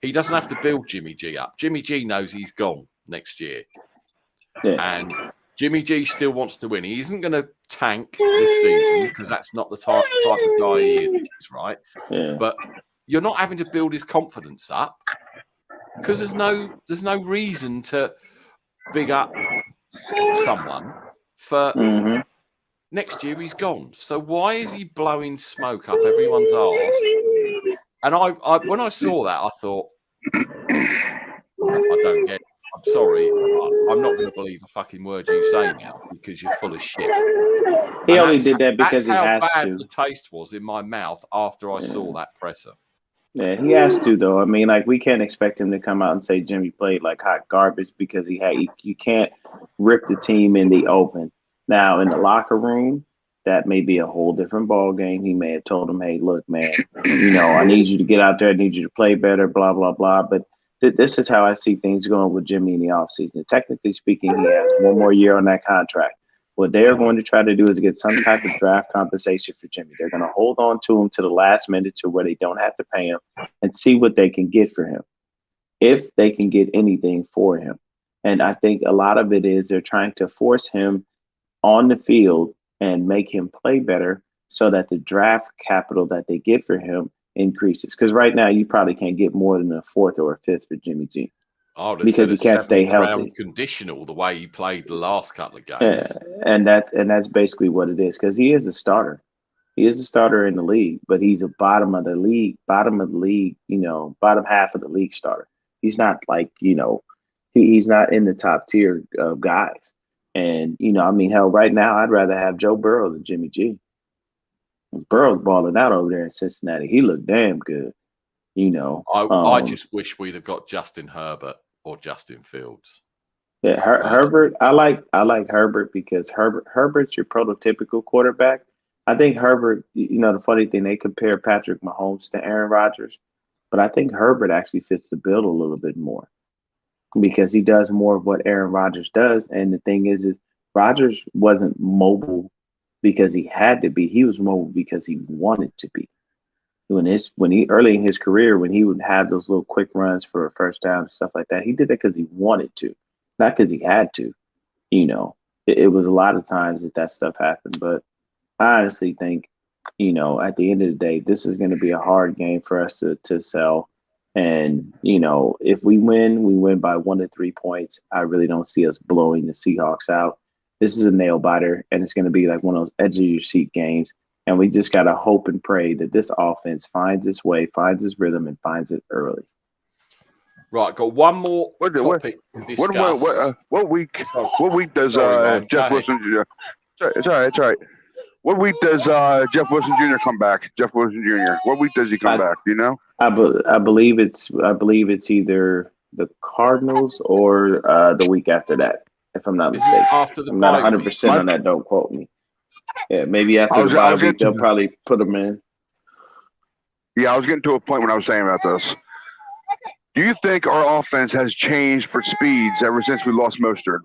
He doesn't have to build Jimmy G up. Jimmy G knows he's gone next year. Yeah. And Jimmy G still wants to win. He isn't going to tank this season because that's not the type of guy he is, right? Yeah. But you're not having to build his confidence up because there's no reason to big up someone for next year. He's gone. So why is he blowing smoke up everyone's arse? And I when I saw that, I thought, I don't get it. I'm sorry. I'm not going to believe a fucking word you say now because you're full of shit. He only did that because he has to. That's how bad the taste was in my mouth after I saw that presser. Yeah, he has to, though. I mean, like, we can't expect him to come out and say Jimmy played like hot garbage because you can't rip the team in the open. Now, in the locker room, that may be a whole different ball game. He may have told him, hey, look, man, you know, I need you to get out there. I need you to play better, blah, blah, blah. But this is how I see things going with Jimmy in the offseason. Technically speaking, he has one more year on that contract. What they're going to try to do is get some type of draft compensation for Jimmy. They're going to hold on to him to the last minute to where they don't have to pay him and see what they can get for him, if they can get anything for him. And I think a lot of it is they're trying to force him on the field and make him play better so that the draft capital that they get for him increases. Because right now you probably can't get more than a fourth or a fifth for Jimmy G. Oh, because he can't stay healthy. Conditional the way he played the last couple of games. Yeah, and that's basically what it is, because he is a starter. He is a starter in the league, but he's a bottom of the league, you know, bottom half of the league starter. He's not like, you know, he's not in the top tier of guys. And, you know, I mean, hell, right now I'd rather have Joe Burrow than Jimmy G. Burrow's balling out over there in Cincinnati. He looked damn good. You know, I just wish we'd have got Justin Herbert or Justin Fields. yeah, Herbert. I like Herbert because Herbert's your prototypical quarterback. I think Herbert. You know, the funny thing, they compare Patrick Mahomes to Aaron Rodgers, but I think Herbert actually fits the bill a little bit more because he does more of what Aaron Rodgers does. And the thing is Rodgers wasn't mobile because he had to be. He was mobile because he wanted to be. When he early in his career, when he would have those little quick runs for a first down, stuff like that, he did that because he wanted to, not because he had to. You know, it was a lot of times that stuff happened. But I honestly think, you know, at the end of the day, this is going to be a hard game for us to sell. And, you know, if we win by 1 to 3 points. I really don't see us blowing the Seahawks out. This is a nail biter, and it's going to be like one of those edge of your seat games. And we just got to hope and pray that this offense finds its way, finds its rhythm, and finds it early. Right, got one more topic to discuss. What week does Jeff Wilson Jr. It's all right. What week does Jeff Wilson Jr. come back? Jeff Wilson Jr. What week does he come back? Do you know? I believe it's either the Cardinals or the week after that, if I'm not mistaken. I'm not 100% on that. Don't quote me. Yeah, maybe after the bye week, they'll probably put him in. Yeah, I was getting to a point when I was saying about this. Do you think our offense has changed for speeds ever since we lost Mostert?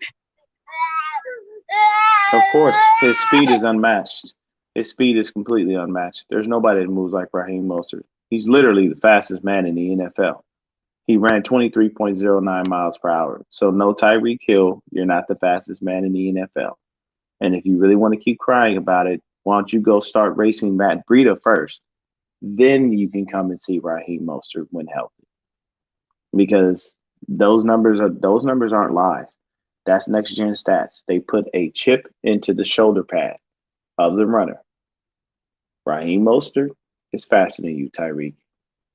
Of course, his speed is unmatched. His speed is completely unmatched. There's nobody that moves like Raheem Mostert. He's literally the fastest man in the NFL. He ran 23.09 miles per hour. So no Tyreek Hill, you're not the fastest man in the NFL. And if you really want to keep crying about it, why don't you go start racing Matt Breida first? Then you can come and see Raheem Mostert when healthy. Because those numbers aren't lies. That's next gen stats. They put a chip into the shoulder pad of the runner. Raheem Mostert is faster than you, Tyreek.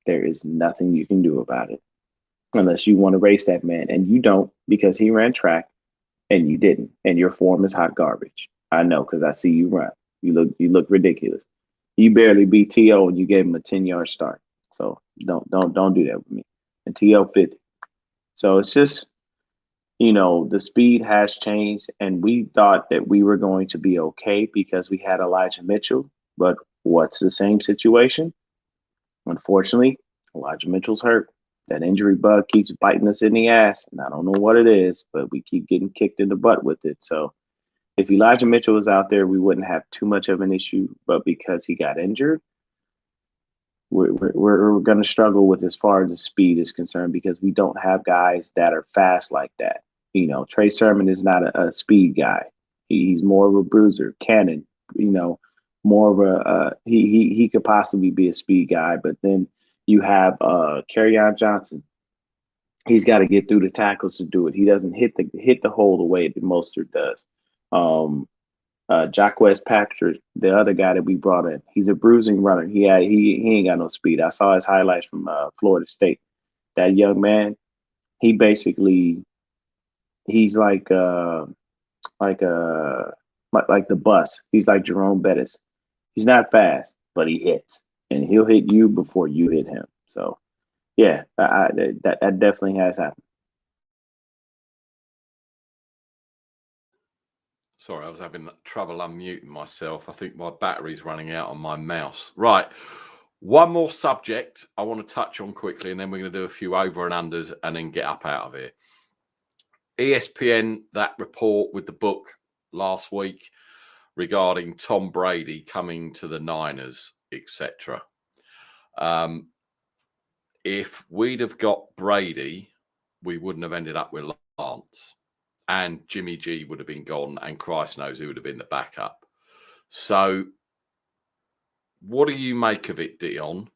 There is nothing you can do about it unless you want to race that man, and you don't because he ran track and you didn't, and your form is hot garbage. I know because I see you run. You look ridiculous. You barely beat T.O. and you gave him a 10-yard start. So don't do that with me. And T.O. 50. So it's just, you know, the speed has changed, and we thought that we were going to be okay because we had Elijah Mitchell. But what's the same situation? Unfortunately, Elijah Mitchell's hurt. That injury bug keeps biting us in the ass, and I don't know what it is, but we keep getting kicked in the butt with it. So if Elijah Mitchell was out there, we wouldn't have too much of an issue. But because he got injured, we're going to struggle with as far as the speed is concerned because we don't have guys that are fast like that. You know, Trey Sermon is not a speed guy. He's more of a bruiser, cannon. You know, more of a he could possibly be a speed guy, but then you have Kerryon Johnson. He's got to get through the tackles to do it. He doesn't hit the hole the way that Mostert does. Jacquez Patrick, the other guy that we brought in, he's a bruising runner. He ain't got no speed. I saw his highlights from Florida State. That young man, he's like the bus. He's like Jerome Bettis. He's not fast, but he hits, and he'll hit you before you hit him. So, yeah, that definitely has happened. Sorry, I was having trouble unmuting myself. I think my battery's running out on my mouse. Right. One more subject I want to touch on quickly, and then we're going to do a few over and unders and then get up out of here. ESPN, that report with the book last week regarding Tom Brady coming to the Niners, etc. If we'd have got Brady, we wouldn't have ended up with Lance. And Jimmy G would have been gone, and Christ knows who would have been the backup. So what do you make of it, Dion?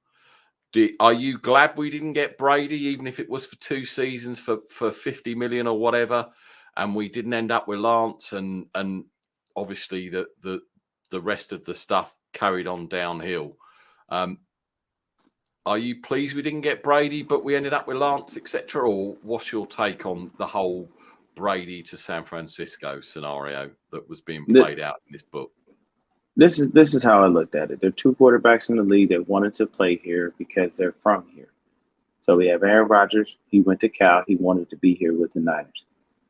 Are you glad we didn't get Brady, even if it was for 2 seasons for 50 million or whatever, and we didn't end up with Lance and obviously the rest of the stuff carried on downhill? Are you pleased we didn't get Brady, but we ended up with Lance, etc.? Or what's your take on the whole Brady to San Francisco scenario that was being played out in this book? This is how I looked at it. There are two quarterbacks in the league that wanted to play here because they're from here. So we have Aaron Rodgers. He went to Cal. He wanted to be here with the Niners.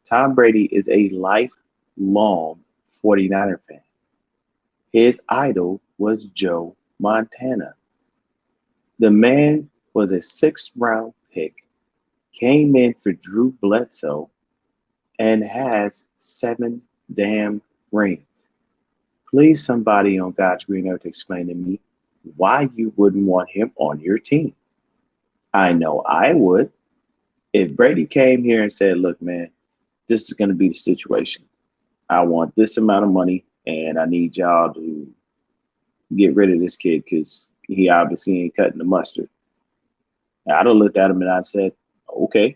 Tom Brady is a lifelong 49er fan. His idol was Joe Montana. The man was a sixth-round pick, came in for Drew Bledsoe, and has 7 damn rings. Please, somebody on God's green earth explain to me why you wouldn't want him on your team. I know I would. If Brady came here and said, look, man, this is going to be the situation. I want this amount of money, and I need y'all to get rid of this kid because he obviously ain't cutting the mustard. I'd have looked at him and I'd said, okay.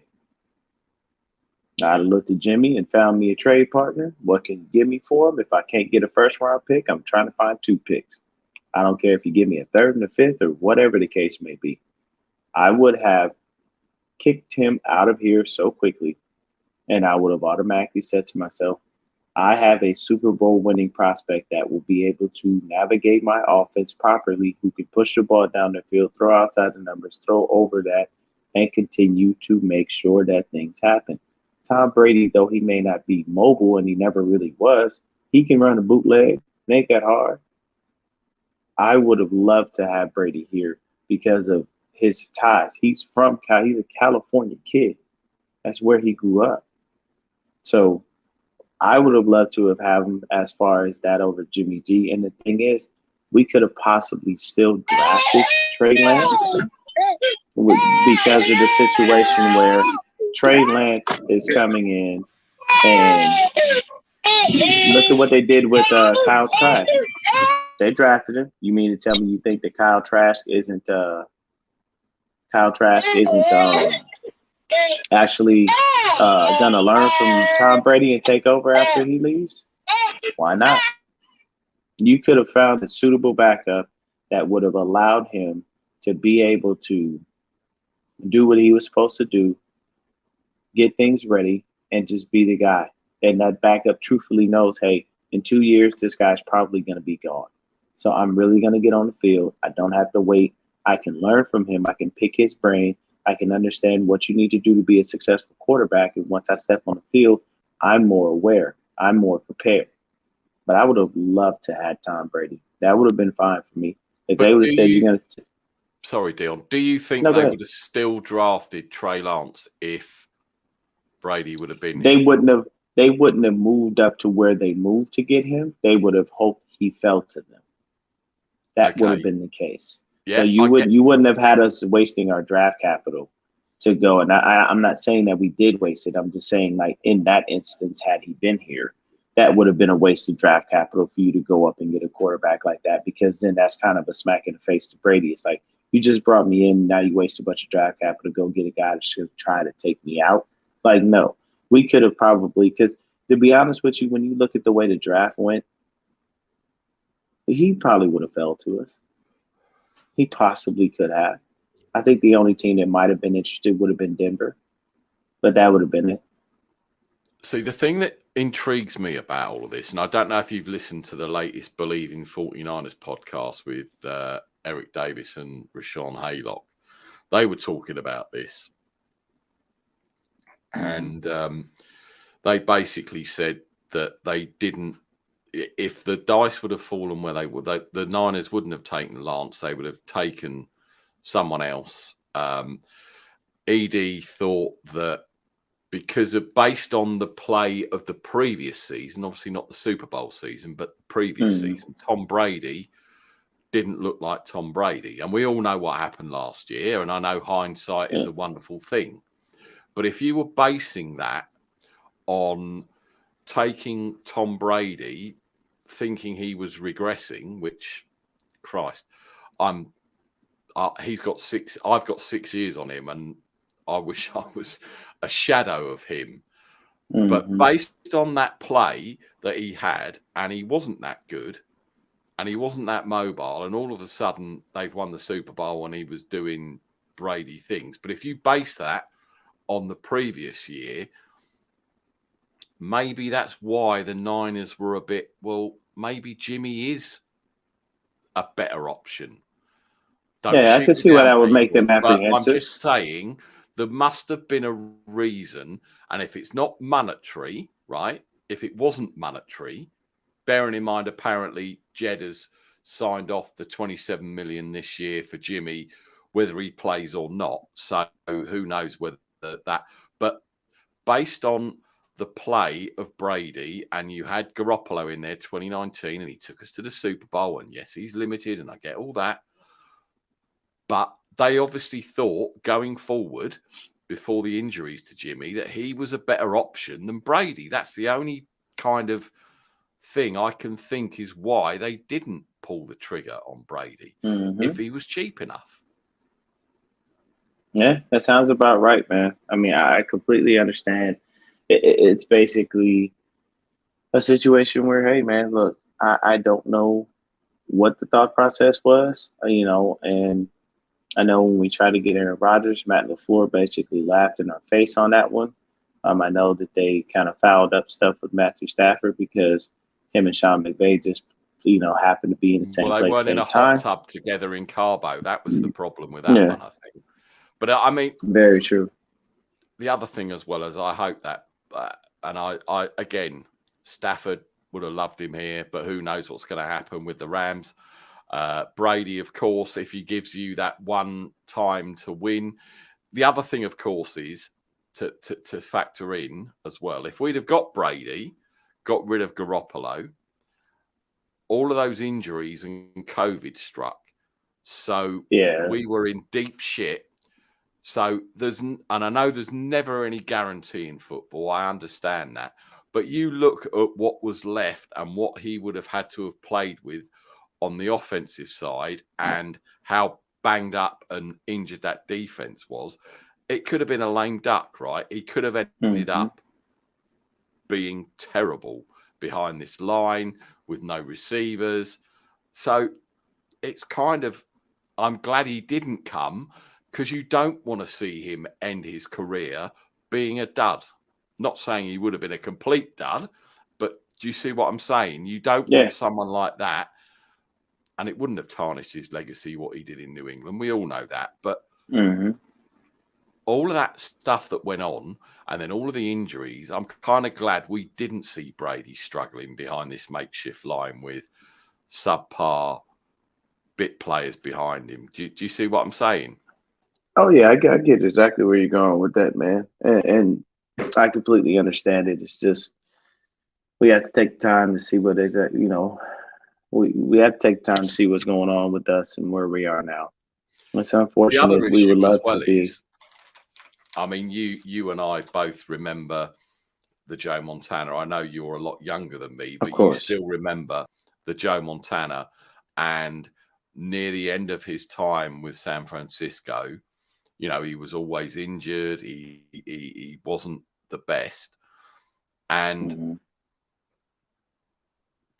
I'd have looked at Jimmy and found me a trade partner. What can you give me for him? If I can't get a first-round pick, I'm trying to find 2 picks. I don't care if you give me a 3rd and a 5th or whatever the case may be. I would have kicked him out of here so quickly, and I would have automatically said to myself, I have a Super Bowl winning prospect that will be able to navigate my offense properly, who can push the ball down the field, throw outside the numbers, throw over that, and continue to make sure that things happen. Tom Brady, though he may not be mobile, and he never really was, he can run a bootleg. It ain't that hard. I would have loved to have Brady here because of his ties. He's from Cal. He's a California kid. That's where he grew up. So I would have loved to have had him as far as that over Jimmy G. And the thing is, we could have possibly still drafted Trey Lance because of the situation where Trey Lance is coming in, and look at what they did with Kyle Trask. They drafted him. You mean to tell me you think that Kyle Trask isn't actually gonna learn from Tom Brady and take over after he leaves? Why not? You could have found a suitable backup that would have allowed him to be able to do what he was supposed to do, get things ready, and just be the guy. And that backup truthfully knows, hey, in 2 years, this guy's probably going to be gone. So I'm really going to get on the field. I don't have to wait. I can learn from him. I can pick his brain. I can understand what you need to do to be a successful quarterback. And once I step on the field, I'm more aware. I'm more prepared. But I would have loved to have Tom Brady. That would have been fine for me. If they would have said, you're going to. Sorry, Dion. Do you think they would have still drafted Trey Lance if Brady would have been here? They They wouldn't have moved up to where they moved to get him. They would have hoped he fell to them. That would have been the case. Yeah, so you wouldn't have had us wasting our draft capital to go. And I'm not saying that we did waste it. I'm just saying, like, in that instance, had he been here, that would have been a waste of draft capital for you to go up and get a quarterback like that, because then that's kind of a smack in the face to Brady. It's like, you just brought me in, now you waste a bunch of draft capital to go get a guy that's going to try to take me out. Like, no. We could have probably, because to be honest with you, when you look at the way the draft went, he probably would have fell to us. He possibly could have. I think the only team that might have been interested would have been Denver, but that would have been it. See, the thing that intrigues me about all of this, and I don't know if you've listened to the latest Believe in 49ers podcast with Eric Davis and Rashawn Haylock, they were talking about this. And they basically said that they didn't, if the dice would have fallen where they would, the Niners wouldn't have taken Lance. They would have taken someone else. ED thought that because based on the play of the previous season, obviously not the Super Bowl season, but the previous season, Tom Brady didn't look like Tom Brady. And we all know what happened last year. And I know hindsight is a wonderful thing. But if you were basing that on taking Tom Brady, thinking he was regressing, which, Christ, he's got 6. I've got 6 years on him, and I wish I was a shadow of him. Mm-hmm. But based on that play that he had, and he wasn't that good, and he wasn't that mobile, and all of a sudden they've won the Super Bowl, and he was doing Brady things. But if you base that on the previous year, maybe that's why the Niners were a bit, well, maybe Jimmy is a better option. Don't Yeah, I shoot can me see why down, that would make people, them but I'm apprehensive. just saying there must have been a reason. And if it's not monetary, right? If it wasn't monetary, bearing in mind apparently Jed has signed off the 27 million this year for Jimmy, whether he plays or not. So who knows whether that. But based on the play of Brady, and you had Garoppolo in there 2019, and he took us to the Super Bowl, and yes, he's limited, and I get all that. But they obviously thought going forward, before the injuries to Jimmy, that he was a better option than Brady. That's the only kind of thing I can think is why they didn't pull the trigger on Brady if he was cheap enough. Yeah, that sounds about right, man. I mean, I completely understand. It's basically a situation where, hey, man, look, I don't know what the thought process was, and I know when we tried to get Aaron Rodgers, Matt LaFleur basically laughed in our face on that one. I know that they kind of fouled up stuff with Matthew Stafford because him and Sean McVay just, happened to be in the same Well, they place, weren't in same a time. hot tub together in Cabo. That was the problem with that one, I think. But I mean, very true. The other thing as well, as I hope that, and I again, Stafford would have loved him here, but who knows what's going to happen with the Rams. Brady, of course, if he gives you that one time to win. The other thing, of course, is to factor in as well. If we'd have got Brady, got rid of Garoppolo, all of those injuries and COVID struck. So we were in deep shit. So and I know there's never any guarantee in football. I understand that. But you look at what was left and what he would have had to have played with on the offensive side and how banged up and injured that defense was. It could have been a lame duck, right? He could have ended up being terrible behind this line with no receivers. So it's kind of, I'm glad he didn't come, because you don't want to see him end his career being a dud. Not saying he would have been a complete dud, but do you see what I'm saying? You don't want someone like that. And it wouldn't have tarnished his legacy, what he did in New England. We all know that. But all of that stuff that went on, and then all of the injuries, I'm kind of glad we didn't see Brady struggling behind this makeshift line with subpar bit players behind him. Do you see what I'm saying? Oh, yeah, I get exactly where you're going with that, man. And I completely understand it. It's just we have to take time to see what exactly, we have to take time to see what's going on with us and where we are now. It's unfortunate. We would love to be. I mean, you and I both remember the Joe Montana. I know you're a lot younger than me, but you still remember the Joe Montana. And near the end of his time with San Francisco, he was always injured. He wasn't the best. And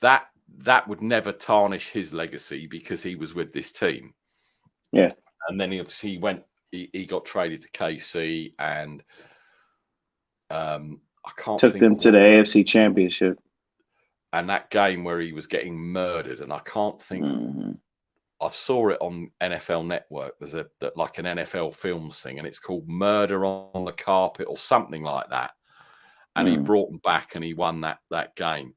that would never tarnish his legacy because he was with this team. Yeah. And then he went, he got traded to KC, and I can't took them to the AFC Championship. And that game where he was getting murdered, and I can't think. I saw it on NFL Network. There's like an NFL films thing, and it's called Murder on the Carpet or something like that. And he brought them back, and he won that game.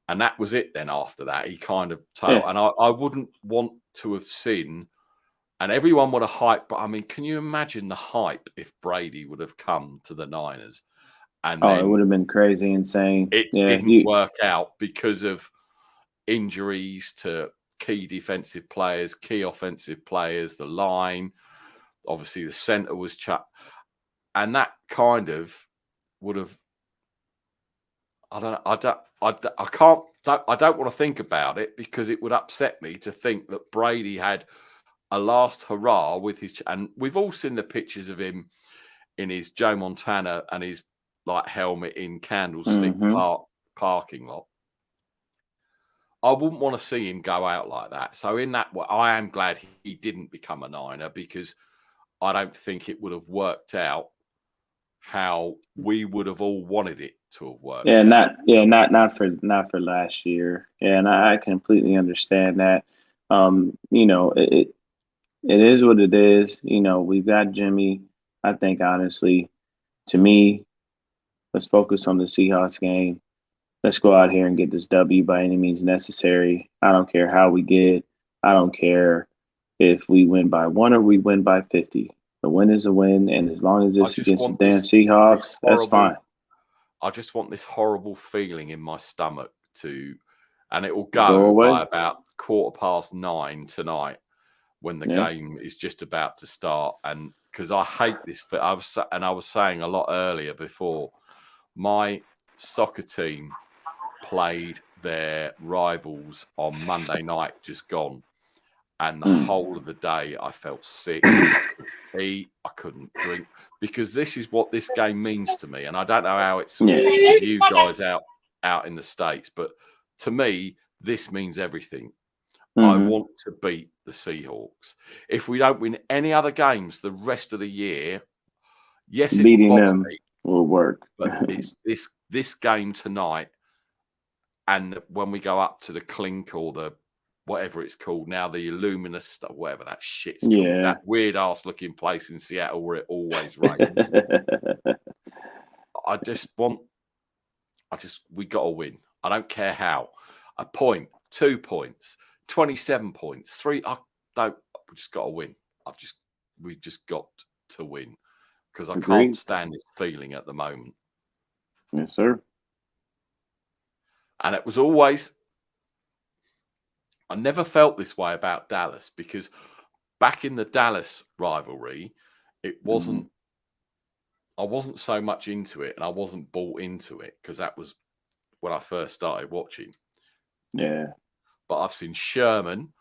And that was it. Then after that, he kind of and I wouldn't want to have seen. And everyone would have hyped, but I mean, can you imagine the hype if Brady would have come to the Niners? And then it would have been crazy, insane. It didn't work out because of injuries to key defensive players, key offensive players, the line. Obviously, the center was chucked. And that kind of would have, I don't want to think about it because it would upset me to think that Brady had a last hurrah with and we've all seen the pictures of him in his Joe Montana and his helmet in Candlestick Park parking lot. I wouldn't want to see him go out like that. So in that way, I am glad he didn't become a Niner, because I don't think it would have worked out how we would have all wanted it to have worked. Not for last year. Yeah, and I completely understand that. It is what it is. We've got Jimmy. I think honestly, to me, let's focus on the Seahawks game. Let's go out here and get this W by any means necessary. I don't care how we get. I don't care if we win by 1 or we win by 50. A win is a win, and as long as it's against the damn Seahawks, that's fine. I just want this horrible feeling in my stomach and it will go by about 9:15 tonight when the game is just about to start. And because I hate this, I was saying a lot earlier before, my soccer team played their rivals on Monday night, just gone. And the whole of the day, I felt sick. I couldn't eat. I couldn't drink because this is what this game means to me. And I don't know how it's with you guys out in the States, but to me, this means everything. I want to beat the Seahawks. If we don't win any other games the rest of the year, yes, beating them will work. But it's this game tonight, and when we go up to the Clink or the whatever it's called now, the Illuminous stuff, whatever that shit's called, that weird ass looking place in Seattle where it always rains. We got to win. I don't care how. A point, 2 points, 27 points, 3. We just got to win. We just got to win because I can't stand this feeling at the moment. Yes, sir. And it was always, I never felt this way about Dallas because back in the Dallas rivalry, it wasn't, I wasn't so much into it and I wasn't bought into it because that was when I first started watching. Yeah. But I've seen Sherman,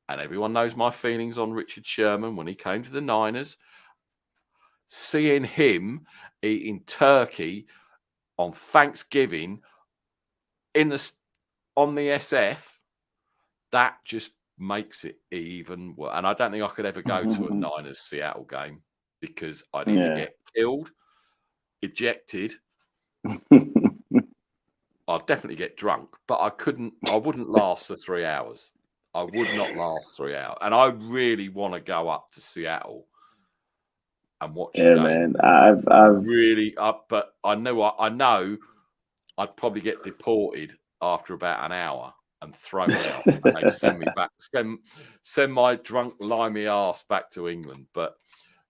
and everyone knows my feelings on Richard Sherman when he came to the Niners. Seeing him eating turkey on Thanksgiving on the SF, that just makes it even worse. And I don't think I could ever go to a Niners Seattle game because I'd either get killed, ejected. I'd definitely get drunk, but I wouldn't last for 3 hours. I would not last 3 hours. And I really want to go up to Seattle and watch a game. Man. I've really up, but I know I'd probably get deported after about an hour and thrown out. And they'd send me back, send my drunk, limey ass back to England. But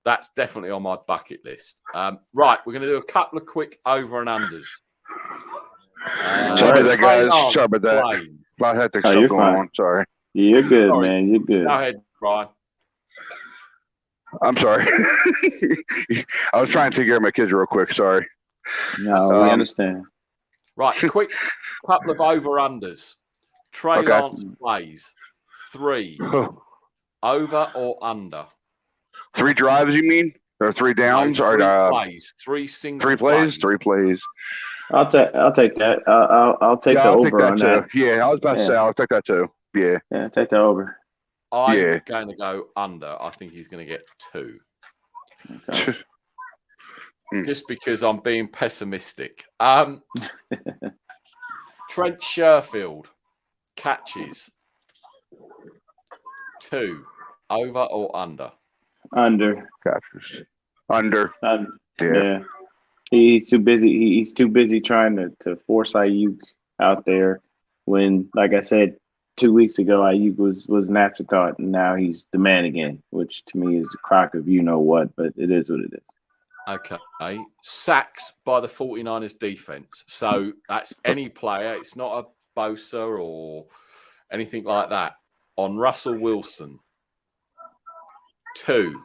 that's definitely on my bucket list. Right, we're going to do a couple of quick over and unders. Sorry about that, guys. Sorry about that. I had to stuff going on. Sorry. You're good, man. You're good. Go ahead, Brian. I'm sorry. I was trying to take care of my kids real quick. Sorry. No, we understand. Right, quick couple of over-unders. Trey Lance plays 3. Over or under? 3 drives, you mean? Or 3 downs? No, 3 or plays. 3 single 3 plays? 3 plays. I'll take that. I'll take the over on that. Yeah, I was about to say I'll take that too. Yeah. Yeah, take the over. I'm going to go under. I think he's going to get 2. Okay. Just because I'm being pessimistic. Trent Sherfield catches 2. Over or under? Under. Catches. Under. Yeah. He's too busy. He's too busy trying to force Ayuk out there when, like I said 2 weeks ago, Ayuk was an afterthought, and now he's the man again, which to me is a crock of you know what, but it is what it is. Okay. Sacks by the 49ers defense. So that's any player. It's not a Bosa or anything like that. On Russell Wilson, 2.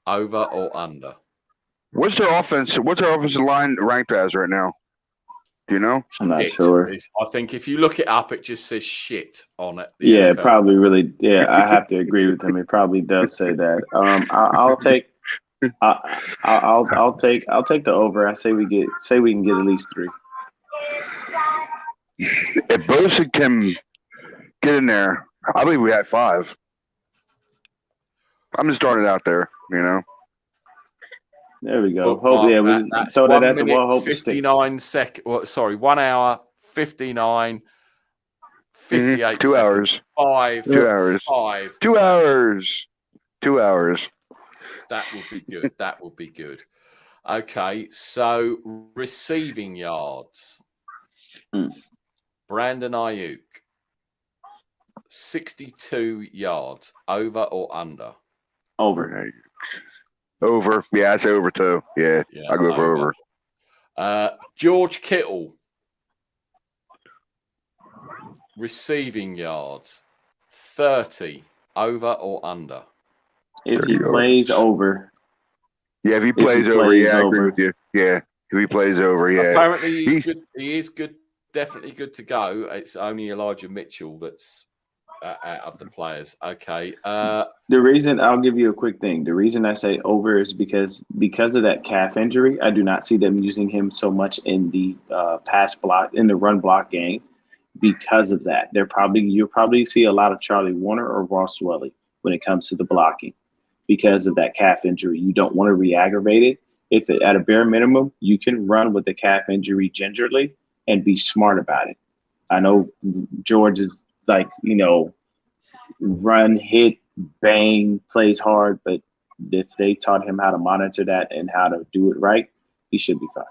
Over or under? What's their offensive line ranked as right now? Do you know? I'm not sure. I think if you look it up, it just says shit on it. Yeah, NFL. Probably really. Yeah, I have to agree with him. It probably does say that. I'll take the over. I say we can get at least 3. If Bosa can get in there, I believe we had 5. I'm just throwing it out there, you know. There we go. Hopefully, we throw that at the wall. Hope 59 seconds. Well, sorry, 1 hour, 59, 58 2 hours. seconds. 5. 2 hours. 5. 2 hours. 2 hours. That would be good. That would be good. Okay, so receiving yards. Brandon Ayuk, 62 yards, over or under? Over. Over. Yeah, I say over too. Yeah, I'll go for over. George Kittle, receiving yards, 30, over or under? If he plays over. Yeah, if he plays over, I agree with you. Yeah, if he plays over, yeah. Apparently he's good. He is good. Definitely good to go. It's only Elijah Mitchell that's out of the players. Okay. The reason, I'll give you a quick thing. The reason I say over is because of that calf injury. I do not see them using him so much in the pass block, in the run block game. Because of that, you'll probably see a lot of Charlie Warner or Ross Dwelly when it comes to the blocking. Because of that calf injury, you don't want to re-aggravate it. If at a bare minimum, you can run with the calf injury gingerly and be smart about it. I know George is like, run, hit, bang, plays hard, but if they taught him how to monitor that and how to do it right, he should be fine.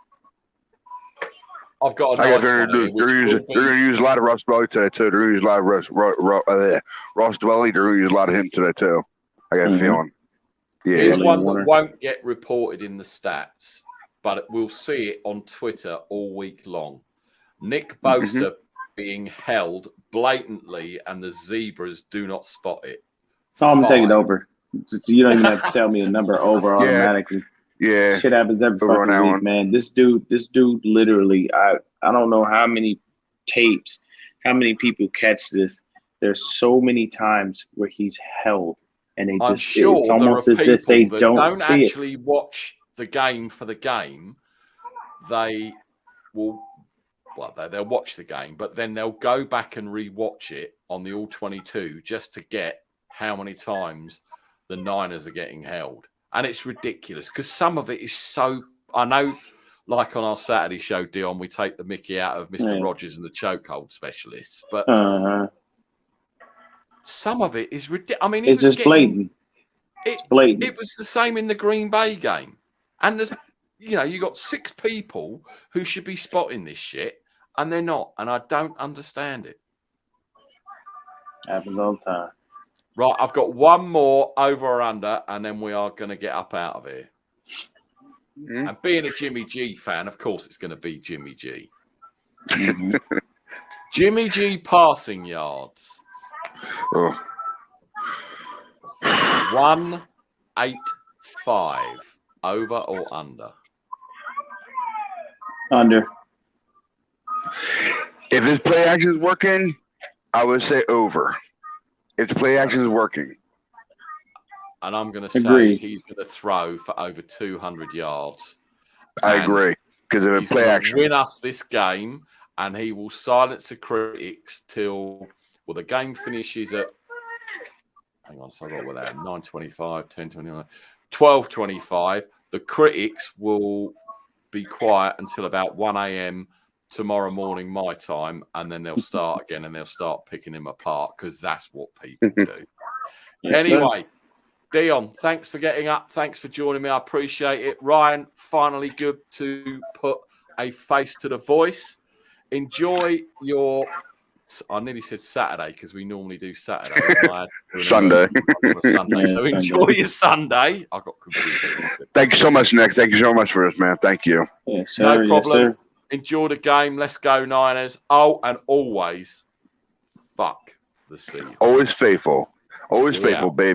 I've got a nice they're going to use a lot of Ross Dwelly today too. They're going to use a lot of Ross Dwelly. They're going to use a lot of him today too. I got a feeling. Yeah. Here's one that won't get reported in the stats, but we'll see it on Twitter all week long. Nick Bosa being held blatantly, and the Zebras do not spot it. Oh, I'm taking it over. You don't even have to tell me a number over automatically. Yeah. Shit happens every fucking week, man. This dude literally, I don't know how many tapes, how many people catch this. There's so many times where he's held. And they I'm sure it's almost as if they don't see actually watch the game for the game. They will, they'll watch the game, but then they'll go back and rewatch it on the All-22 just to get how many times the Niners are getting held. And it's ridiculous because some of it is so. I know, like on our Saturday show, Dion, we take the mickey out of Mr. Rogers and the chokehold specialists, but. Some of it is ridiculous. I mean, it's just blatant. It's blatant. It was the same in the Green Bay game. And there's, you got 6 people who should be spotting this shit, and they're not. And I don't understand it. Happens all the time. Right, I've got one more over or under, and then we are going to get up out of here. And being a Jimmy G fan, of course, it's going to be Jimmy G. Jimmy G passing yards. 185, over or under? Under. If his play action is working, I would say over. If the play action is working. And I'm going to say he's going to throw for over 200 yards. I agree. Because if it's play action. Win us this game, and he will silence the critics till... Well, the game finishes at, hang on, so I got with that, 9:25, 10:29, 12:25. The critics will be quiet until about 1 a.m. tomorrow morning, my time, and then they'll start again and they'll start picking him apart because that's what people do. Anyway, Dion, thanks for getting up. Thanks for joining me. I appreciate it. Ryan, finally good to put a face to the voice. Enjoy your... I nearly said Saturday because we normally do Saturday. Sunday. So enjoy your Sunday. I got confused. Thank you so much, Nick. Thank you so much for this, man. Thank you. Yes, no problem. Yes, enjoy the game. Let's go, Niners. Oh, and always fuck the Seahawks. Always faithful. Always faithful, baby.